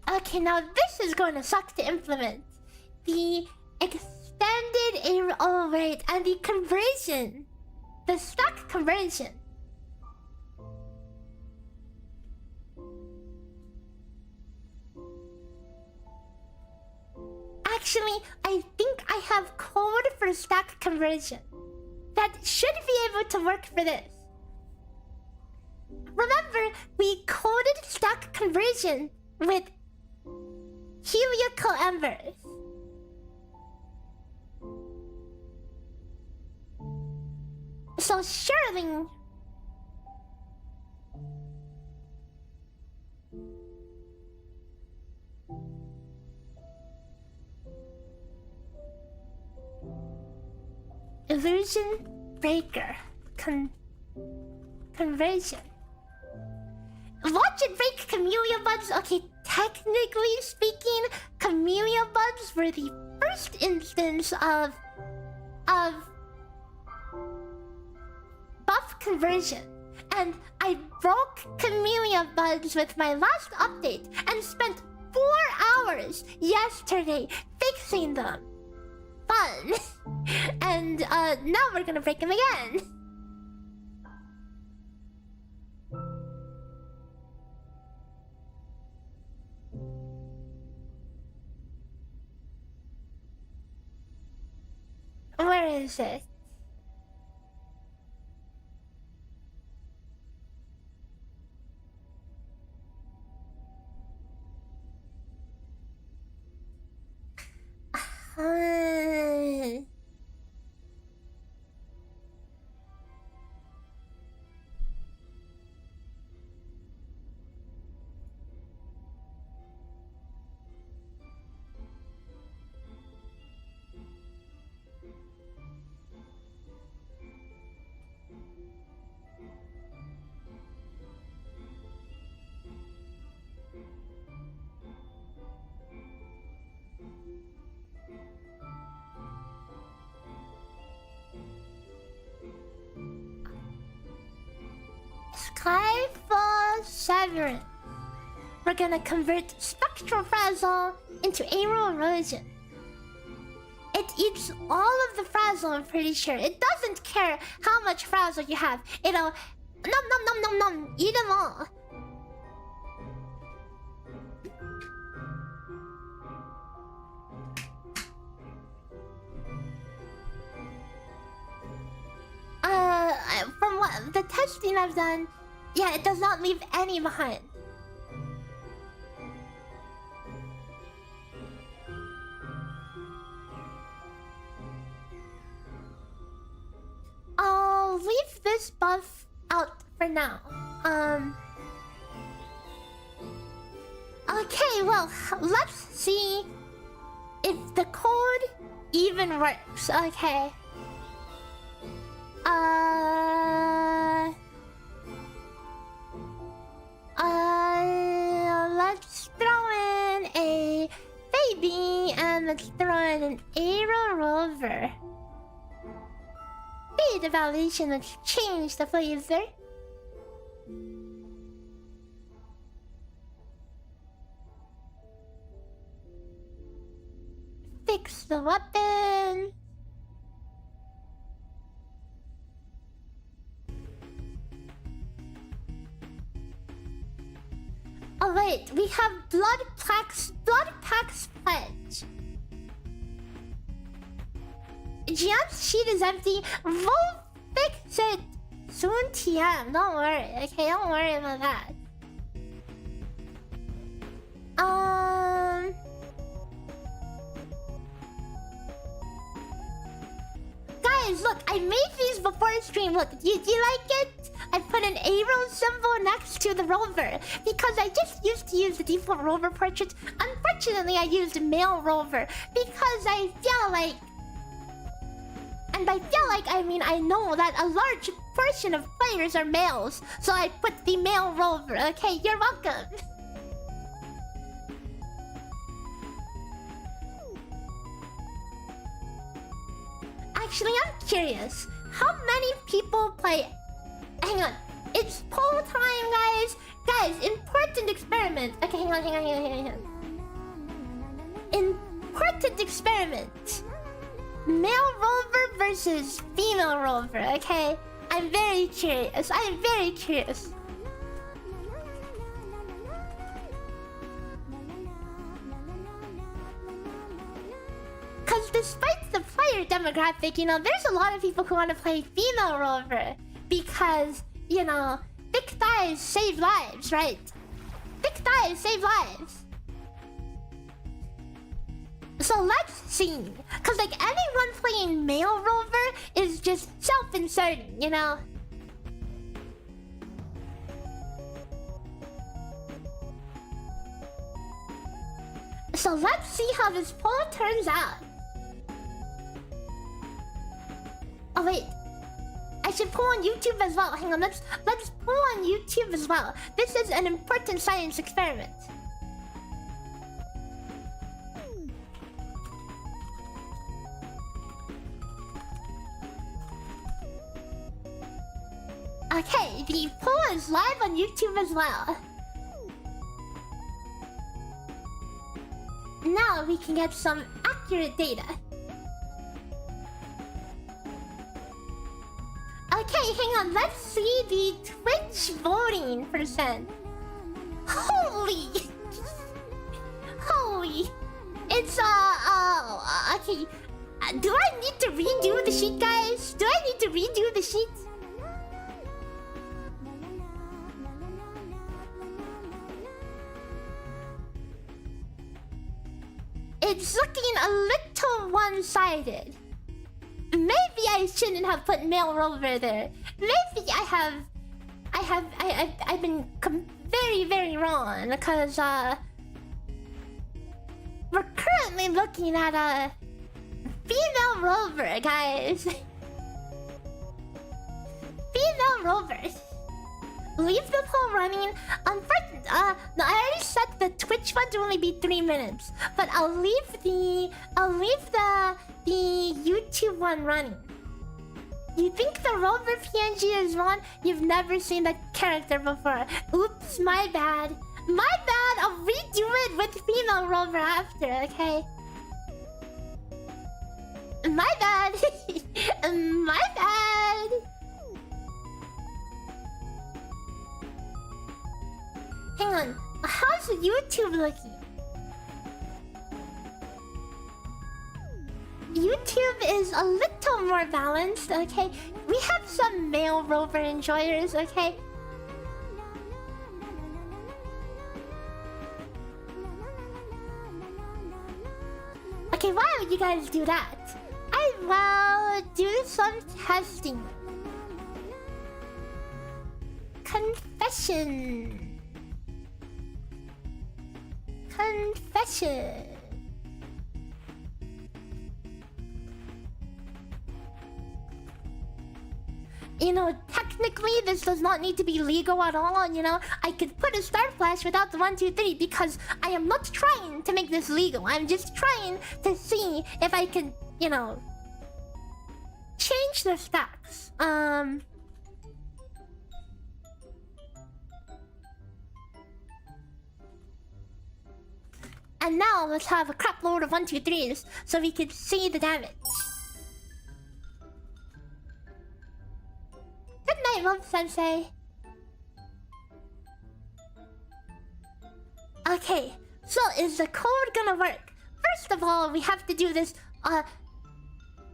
Okay, now this is going to suck to implement. The extended air. Oh, right. And the conversion. The stack conversion. Actually, I think I have code for stack conversion. That should be able to work for this. Remember, we coded stack conversion with helical embers. So surely... Illusion breaker. Conversion. Watch it break camellia buds. Okay, technically speaking, camellia buds were the first instance of buff conversion. And I broke camellia buds with my last update and spent 4 hours yesterday fixing them. Fun. And now we're gonna break them again. Where is it? Skyfall Severin. We're gonna convert Spectral Frazzle into Aero Erosion. It eats all of the Frazzle, I'm pretty sure. It doesn't care how much Frazzle you have. It'll nom nom nom nom nom eat them all. From what the testing I've done, yeah, it does not leave any behind. I'll leave this buff out for now. Okay, well, let's see if the code even works. Okay. Let's throw in a baby and let's throw in an Aero Rover. Beta validation, let's change the flavor. Fix the weapon. Wait, we have blood packs pledge. Giant's sheet is empty. We'll fix it soon, TM. Don't worry. Okay, don't worry about that. Guys, look, I made these before stream. Look, do you like it? I put an Aero symbol next to the rover because I just used to use the default rover portrait. Unfortunately, I used male rover because I feel like, and by feel like I mean I know that a large portion of players are males, so I put the male rover. Okay, you're welcome. Actually, I'm curious. How many people play... Hang on. It's poll time, guys. Guys, important experiment. Okay, hang on. Important experiment. Male rover versus female rover, okay? I'm very curious. Because despite the player demographic, you know, there's a lot of people who want to play female rover. Because, you know, thick thighs save lives, right? Thick thighs save lives. So let's see. Because, like, anyone playing male rover is just self-inserting, you know? So let's see how this poll turns out. Oh wait, I should pull on YouTube as well. Hang on, let's pull on YouTube as well. This is an important science experiment. Okay, the poll is live on YouTube as well. Now we can get some accurate data. Okay, hang on. Let's see the Twitch voting percent. Holy! It's okay. Do I need to redo the sheet, guys? Do I need to redo the sheet? It's looking a little one-sided. Maybe I shouldn't have put male rover there. Maybe I've been very, very wrong because we're currently looking at a female rover, guys. Female rovers. Leave the poll running. No, I already set the Twitch one to only be 3 minutes, but I'll leave the YouTube one running. You think the rover PNG is wrong? You've never seen that character before. Oops, my bad. My bad. I'll redo it with female rover after. Okay. My bad. My bad. Hang on, how's YouTube looking? YouTube is a little more balanced, okay? We have some male rover enjoyers, okay? Okay, why would you guys do that? I will do some testing. Confession. You know, technically this does not need to be legal at all, and you know, I could put a start flash without the 1, 2, 3 because I am not trying to make this legal. I'm just trying to see if I can, you know, change the stacks. And now let's have a crap load of 1, 2, 3s so we can see the damage. Good night, Love Sensei. Okay, so is the code gonna work? First of all, we have to do this.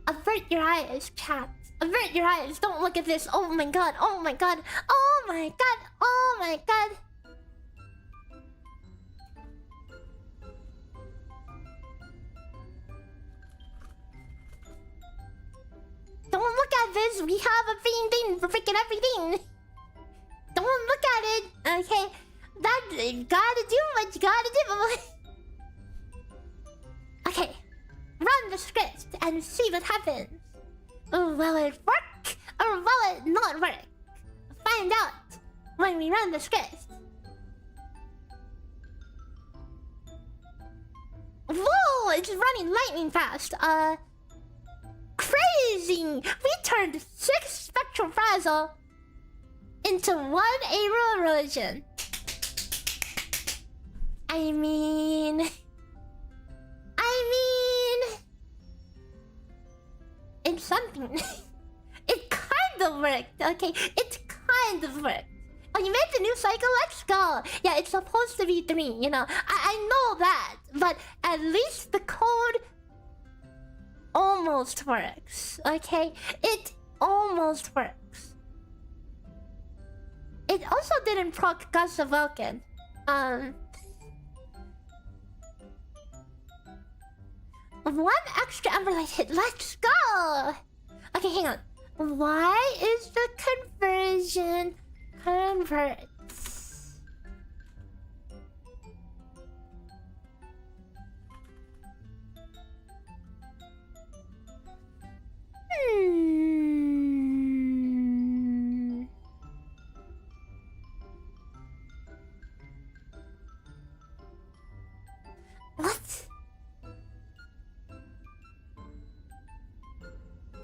Avert your eyes, chat. Avert your eyes. Don't look at this. Oh my god. Oh my god. Oh my god. Oh my god. Don't look at this. We have a thing for freaking everything. Don't look at it. Okay. That gotta do what you gotta do. Okay. Run the script and see what happens. Will it work or will it not work? Find out when we run the script. Whoa! It's running lightning fast. Crazy! We turned 6 spectral frazzle into 1 aero erosion. I mean, it's something. It kind of worked. Okay, it kind of worked. Oh, you made the new cycle? Let's go. Yeah, it's supposed to be 3, you know. I know that, but at least the code almost works. Okay, it almost works. It also didn't proc Gust of Vulcan. One extra Emberlight hit. Let's go. Okay, hang on. Why is the conversion converts? What?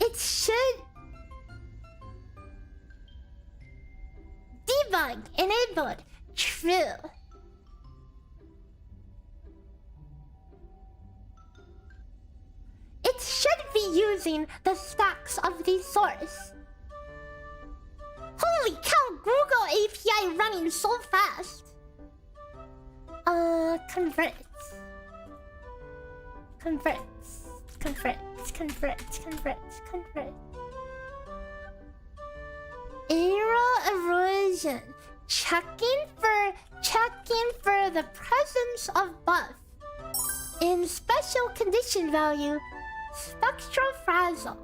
It should debug enabled. True. It should be using the stacks of the source. Holy cow, Google API running so fast. Converts. Aero erosion. Checking for the presence of buff. In special condition value, spectral frazzle.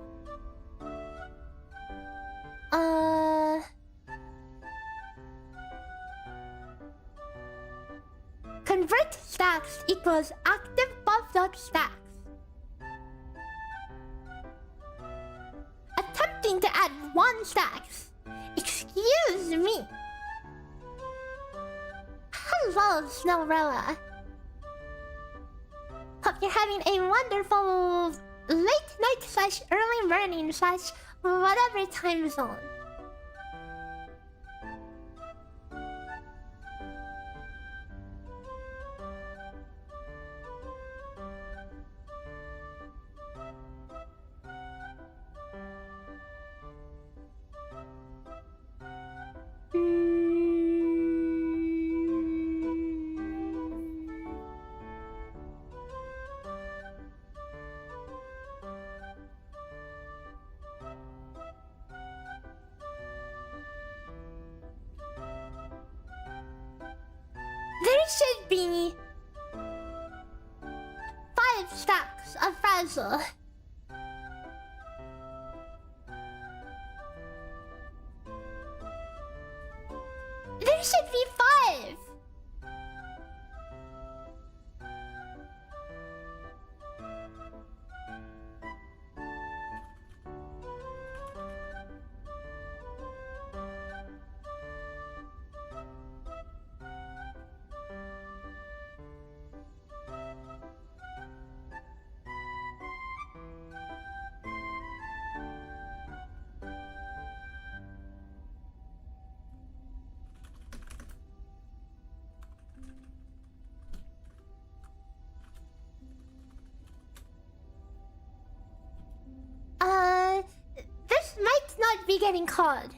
Convert stacks equals active buffed up stacks. Attempting to add 1 stacks. Excuse me. Hello, Snowrella. Hope you're having a wonderful late night / early morning / whatever time zone. There should be 5 stacks of frazzle. There should be 5. This might not be getting caught.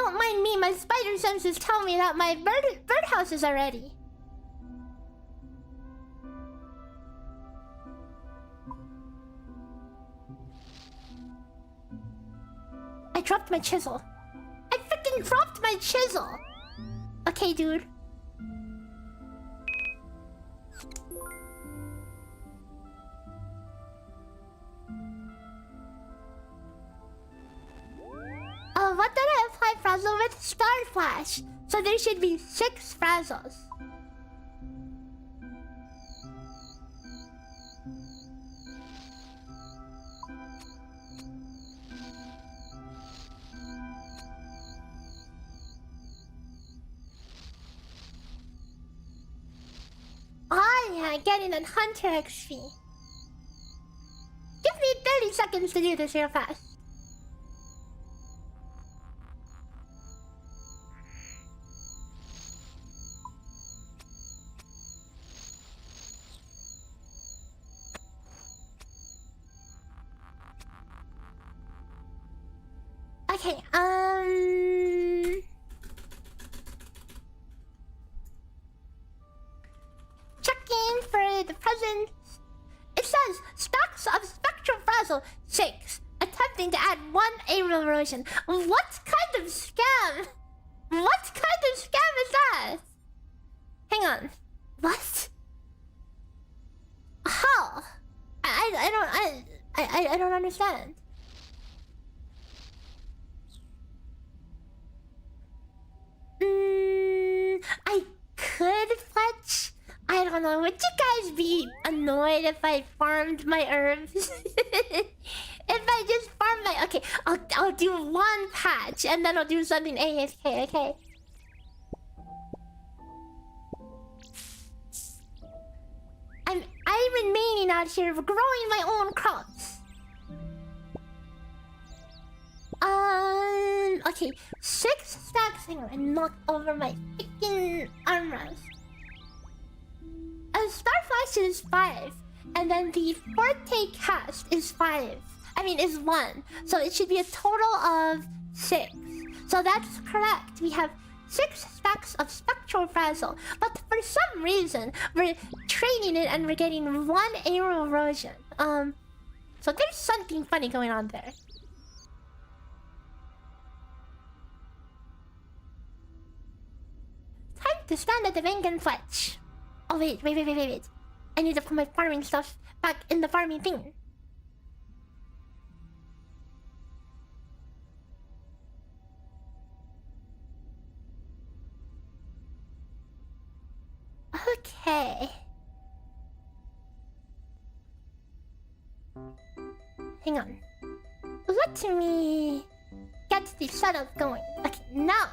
don't mind me, my spider senses tell me that my birdhouses are ready. I dropped my chisel. I freaking dropped my chisel! Okay, dude. What did I apply Frazzle with? Star Flash. So there should be 6 Frazzles. Oh yeah, getting a Hunter XP. Give me 30 seconds to do this real fast. Okay, checking for the present. It says stacks of spectral frazzle 6. Attempting to add 1 aerial erosion. What kind of scam? What kind of scam is that? Hang on. What? How? I don't understand. I could fetch. I don't know. Would you guys be annoyed if I farmed my herbs? If I just farm my... Okay, I'll do 1 patch and then I'll do something AFK, okay? I'm remaining out here growing my own crops. Okay, 6 stacks. Hang on, I knocked over my freaking armrest. A Star Flash is 5, and then the Forte cast is 5. I mean, is 1. So it should be a total of 6. So that's correct. We have 6 stacks of Spectral Frazzle, but for some reason we're trading it and we're getting 1 Aero Erosion. So there's something funny going on there. Time to stand at the bank and fetch. Oh wait. I need to put my farming stuff back in the farming thing. Okay. Hang on. Let me get the setup going. Okay, now.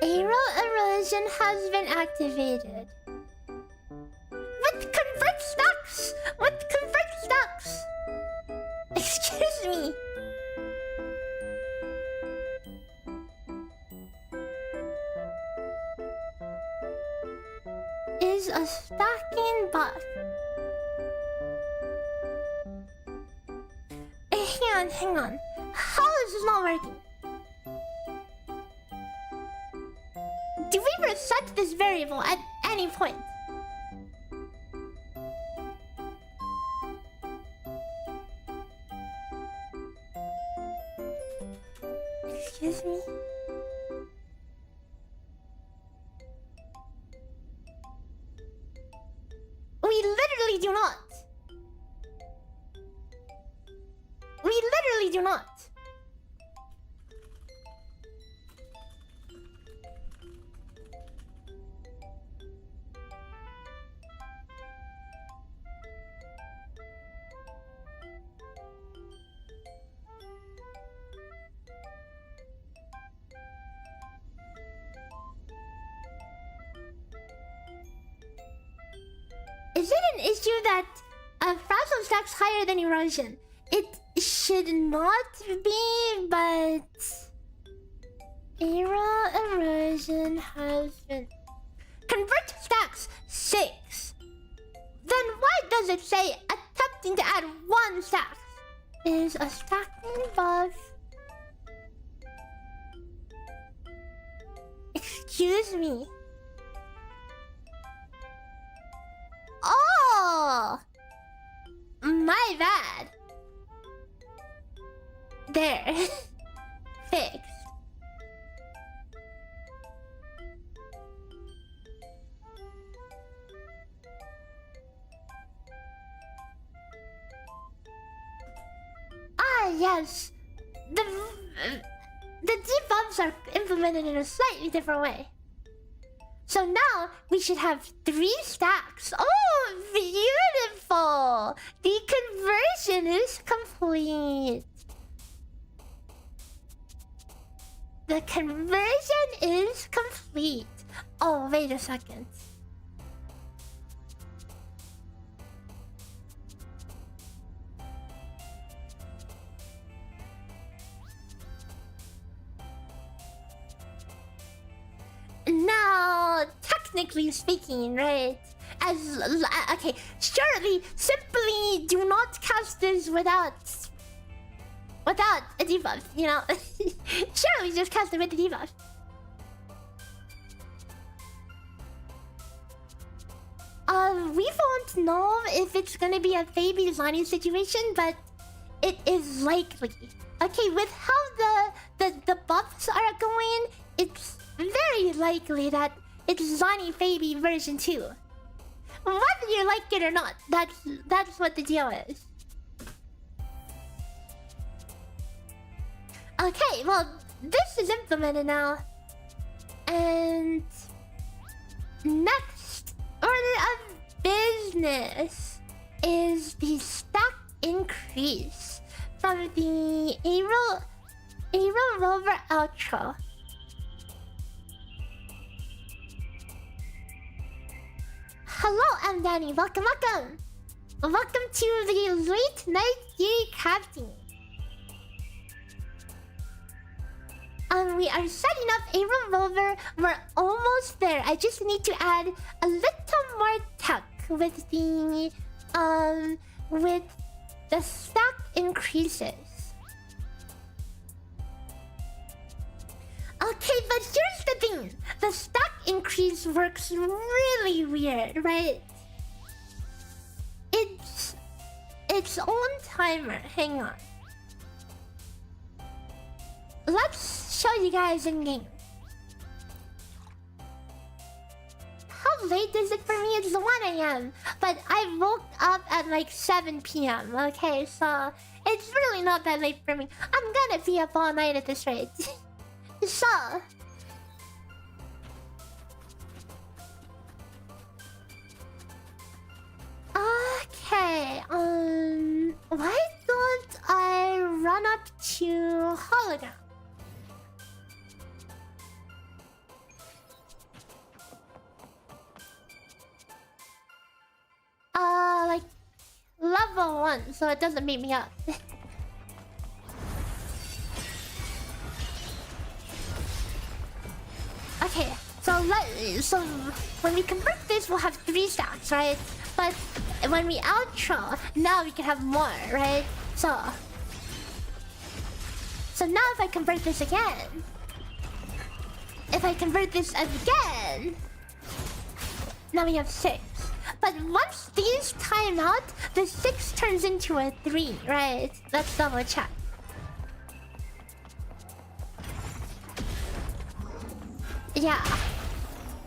Aero Erosion has been activated. What convert stacks? What convert stacks? Excuse me. Is a stacking buff. Hang on. How is this not working? Do we reset this variable at any point? Excuse me? We literally do not. We literally do not. Is it an issue that fragile stacks higher than erosion? It should not be, but Aero erosion has been... Convert stacks 6. Then why does it say attempting to add 1 stack? Is a stacking buff... Excuse me. Oh! My bad. There. Fixed. Ah, yes. The debuffs are implemented in a slightly different way. So now we should have 3 stacks. Oh, beautiful! The conversion is complete. The conversion is complete. Oh, wait a second. Now, technically speaking, right? Okay, surely simply do not cast this without a debuff, you know? Surely just cast it with the debuff. We won't know if it's gonna be a baby Lonnie situation, but it is likely. Okay, with how the buffs are going, it's very likely that it's Lonnie Baby version 2. Whether you like it or not, that's what the deal is. Okay, well, this is implemented now. And next order of business is the stack increase from the Aero Rover outro. Hello, I'm Danny. Welcome. Welcome to the late night Theorycrafting. We are setting up Aero Rover. We're almost there. I just need to add a little more tech with the stack increases. Okay, but here's the thing. The stack increase works really weird, right? It's its own timer. Hang on. Let's show you guys in game. How late is it for me? It's 1 AM. But I woke up at like 7 PM. Okay, so it's really not that late for me. I'm gonna be up all night at this rate. So okay, why don't I run up to hologram? Like level 1, so it doesn't beat me up. Okay, so when we convert this, we'll have 3 stacks, right? But when we outro, now we can have more, right? So now if I convert this again, now we have 6. But once these time out, the 6 turns into a 3, right? Let's double check. Yeah.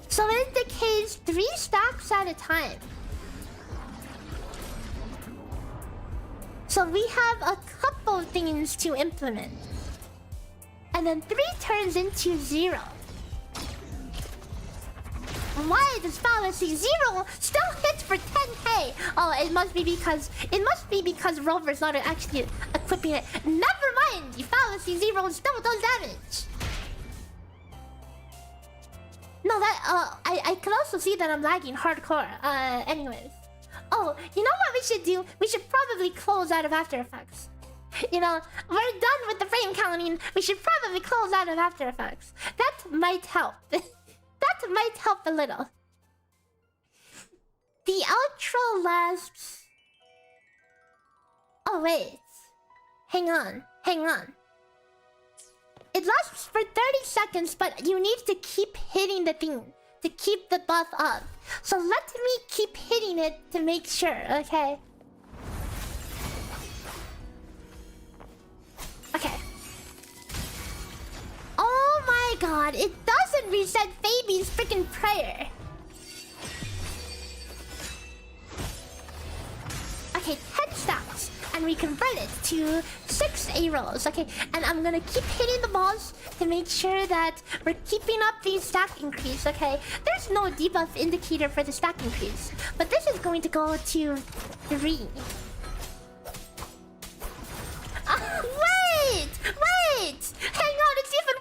So it decays 3 stacks at a time. So we have a couple things to implement. And then 3 turns into 0. Why does fallacy 0 still hit for 10k? Oh, it must be because Rover's not actually equipping it. Never mind, the fallacy 0 still does damage. No, that I can also see that I'm lagging hardcore. Anyways, Oh, you know what we should do? We should probably close out of After Effects. You know, we're done with the frame counting. We should probably close out of After Effects. That might help. That might help a little. The outro lasts... Oh, wait. Hang on. It lasts for 30 seconds, but you need to keep hitting the thing to keep the buff up. So let me keep hitting it to make sure, okay? Okay. Oh my god, it doesn't reset Fabi's freaking prayer. Okay, 10 stacks. And we convert it to 6 arrows. Okay, and I'm gonna keep hitting the balls to make sure that we're keeping up the stack increase, okay? There's no debuff indicator for the stack increase, but this is going to go to 3. Wait! Hang on, it's even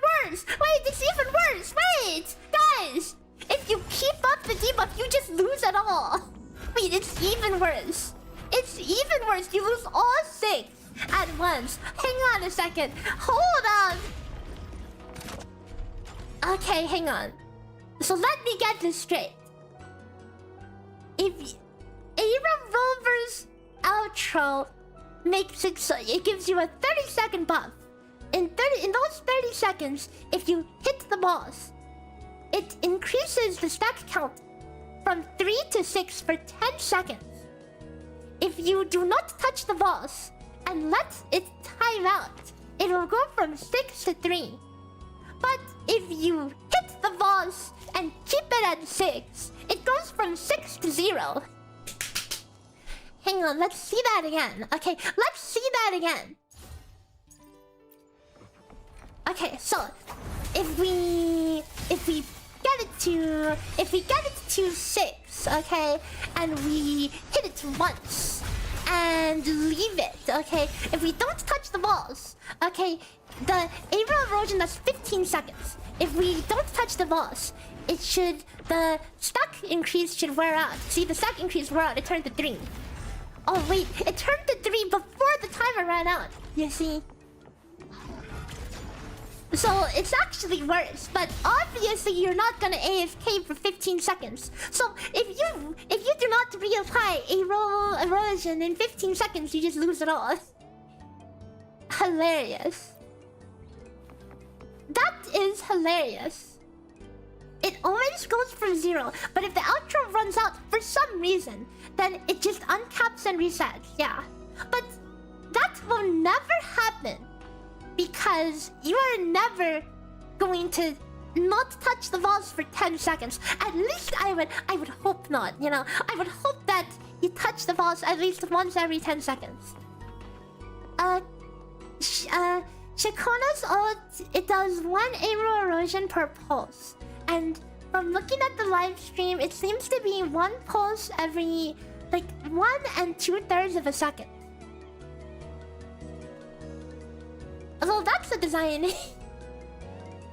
worse! Wait! Guys! If you keep up the debuff, you just lose it all! Wait, it's even worse! You lose all 6 at once. Hang on a second. Hold on. Okay, hang on. So let me get this straight. If Aero Rover's outro makes it so it gives you a 30-second buff. In those 30 seconds, if you hit the boss, it increases the stack count from 3 to 6 for 10 seconds. If you do not touch the boss and let it time out, it will go from 6 to 3. But if you hit the boss and keep it at 6, it goes from 6 to 0. Hang on, let's see that again. Okay, let's see that again. Okay, so if we get it to 6, okay, and we hit it once and leave it, okay, if we don't touch the balls, okay, the aerial erosion, that's 15 seconds. If we don't touch the boss, the stack increase should wear out. See, the stack increase wore out, it turned to 3. Oh wait, it turned to 3 before the timer ran out, you see. So it's actually worse, but obviously you're not gonna AFK for 15 seconds. So if you do not reapply Aero erosion in 15 seconds, you just lose it all. Hilarious. That is hilarious. It always goes from 0, but if the outro runs out for some reason, then it just uncaps and resets, yeah. But that will never happen. Because you are never going to not touch the balls for 10 seconds. At least I would hope not, you know. I would hope that you touch the balls at least once every 10 seconds. Ciaccona's ult, it does 1 aero erosion per pulse. And from looking at the live stream, it seems to be 1 pulse every, like, 1 2/3 of a second. So that's the design.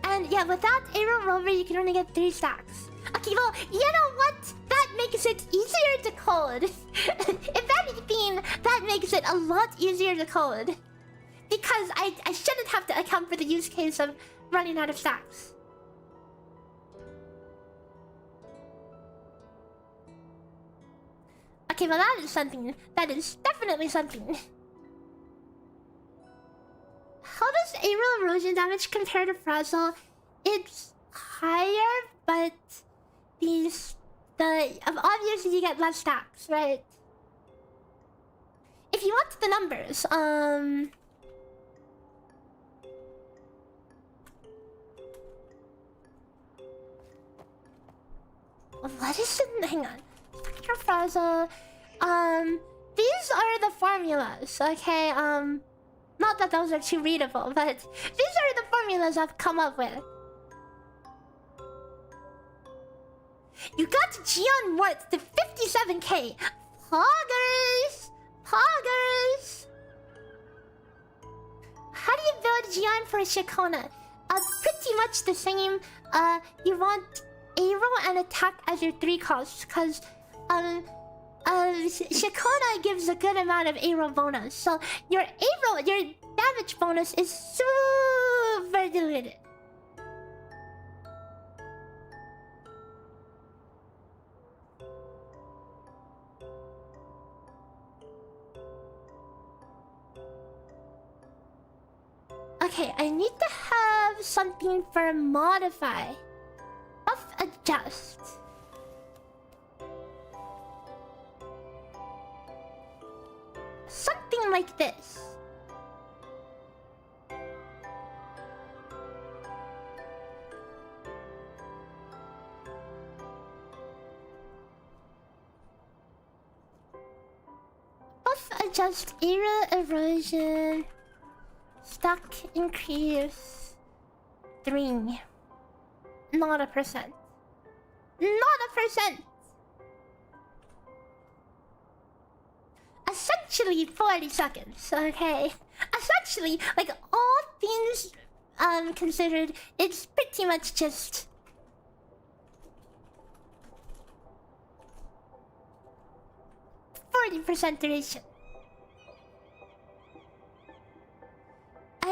And yeah, without Aero Rover, you can only get 3 stacks. Okay, well, you know what? That makes it easier to code. If anything, that makes it a lot easier to code. Because I shouldn't have to account for the use case of running out of stacks. Okay, well that is something. That is definitely something. How does aerial erosion damage compare to Frazzle? It's higher, but obviously you get less stacks, right? If you want the numbers, what is it? Hang on. Spectre Frazzle. These are the formulas, okay? Not that those are too readable, but these are the formulas I've come up with. You got Gion worth to 57k. Poggers! How do you build Gion for a ciaccona? Pretty much the same. You want Aero and attack as your 3 costs, because ciaccona gives a good amount of aero bonus, so your damage bonus is super diluted. Okay, I need to have something for modify. Buff adjust. Something like this. Buff adjust area erosion. Stack increase 3. Not a percent. Not a percent. Essentially 40 seconds, okay? Essentially, like all things considered, it's pretty much just 40% duration.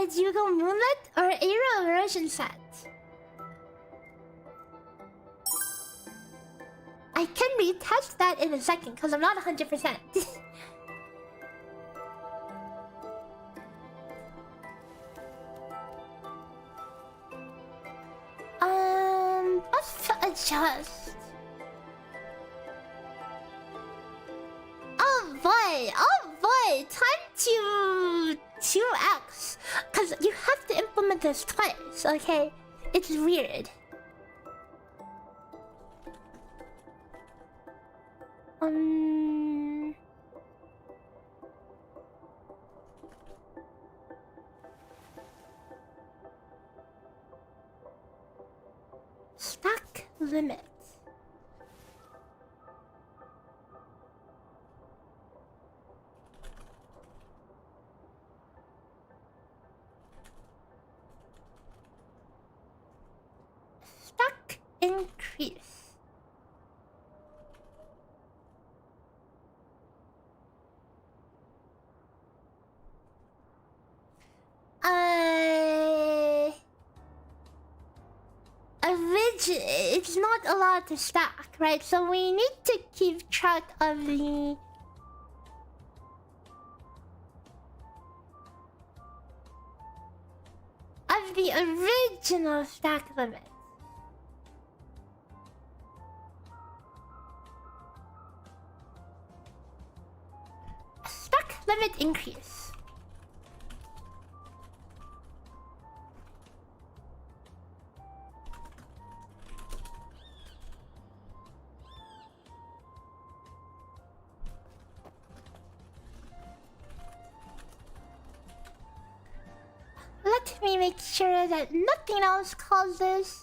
Do you go Moonlit or Aero Erosion set? I can retest that in a second because I'm not 100%. Buff adjust. Oh boy, time to 2x. Because you have to implement this twice, okay? It's weird. Stack limit. Stack increase. It's not allowed to stack, right? So we need to keep track of the original stack limit. Stack limit increase. Let me make sure that nothing else causes.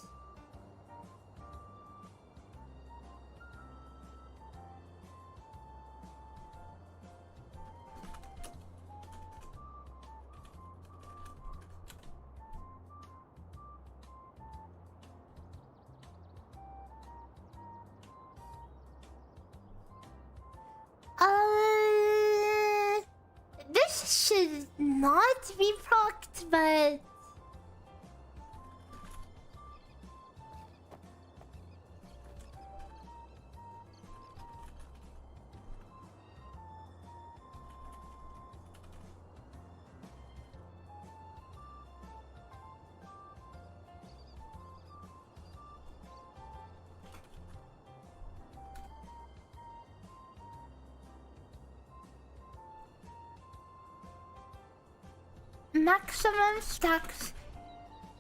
This should not be procced, but maximum stacks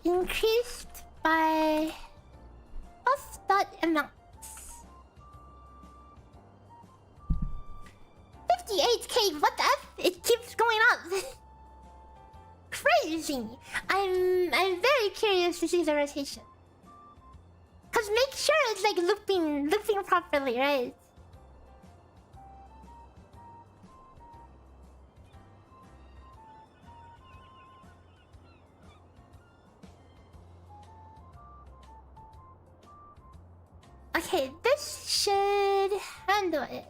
increased by plus dot amounts. 58k, what the F? It keeps going up. Crazy. I'm very curious to see the rotation. Cause make sure it's like looping properly, right? Okay, this should handle it.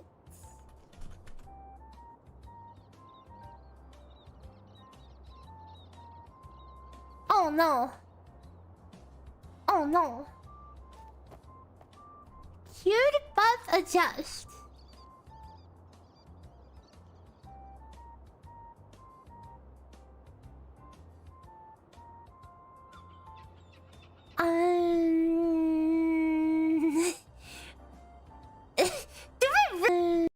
no. Oh no. Cute buff adjust. Do I really...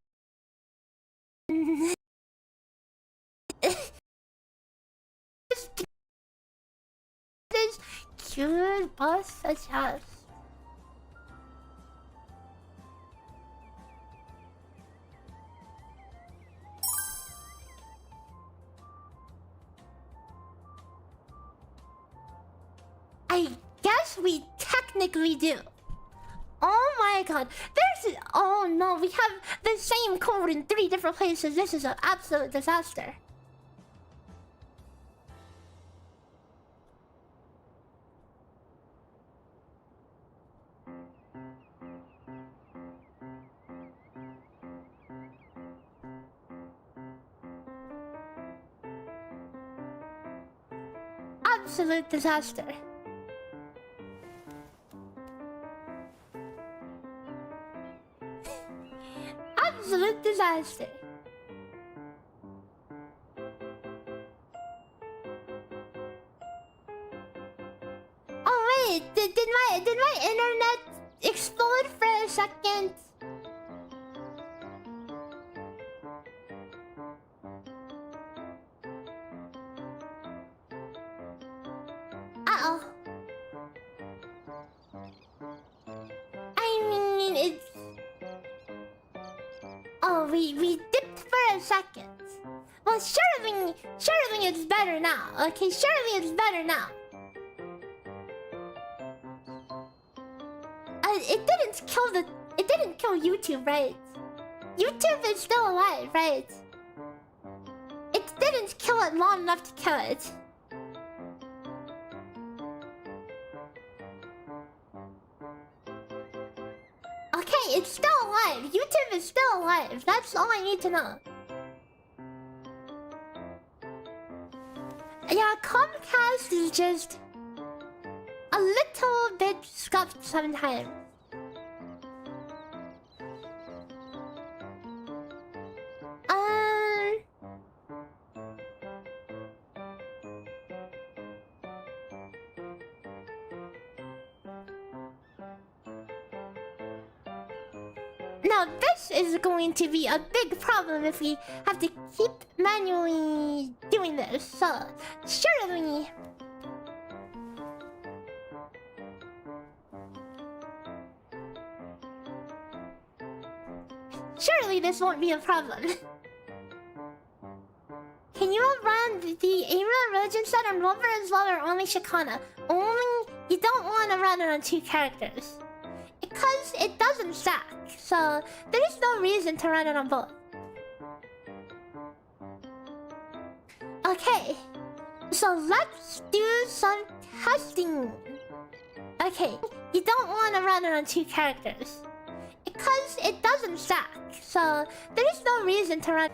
This cute buff adjust. I guess we technically do. Oh my god. Oh no, we have the same code in 3 different places. This is an absolute disaster. Absolute disaster. Absolute disaster. Oh wait, did my internet explode for a second? Uh-oh. I mean, it's... Oh, we dipped for a second. Well, surely it's better now. Okay, surely it's better now. It didn't kill YouTube, right? YouTube is still alive, right? It didn't kill it long enough to kill it. Okay, it's still alive. YouTube is still alive. That's all I need to know. Yeah, Comcast is just a little bit scuffed sometimes. Now this is going to be a big problem if we have to keep manually doing this. So surely this won't be a problem. Can you run the Aero Rover set on Rover as well, or only ciaccona? Only you don't want to run it on 2 characters. Because it doesn't stack, so there is no reason to run it on both. Okay, so let's do some testing. Okay, you don't want to run it on 2 characters. Because it doesn't stack, so there is no reason to run...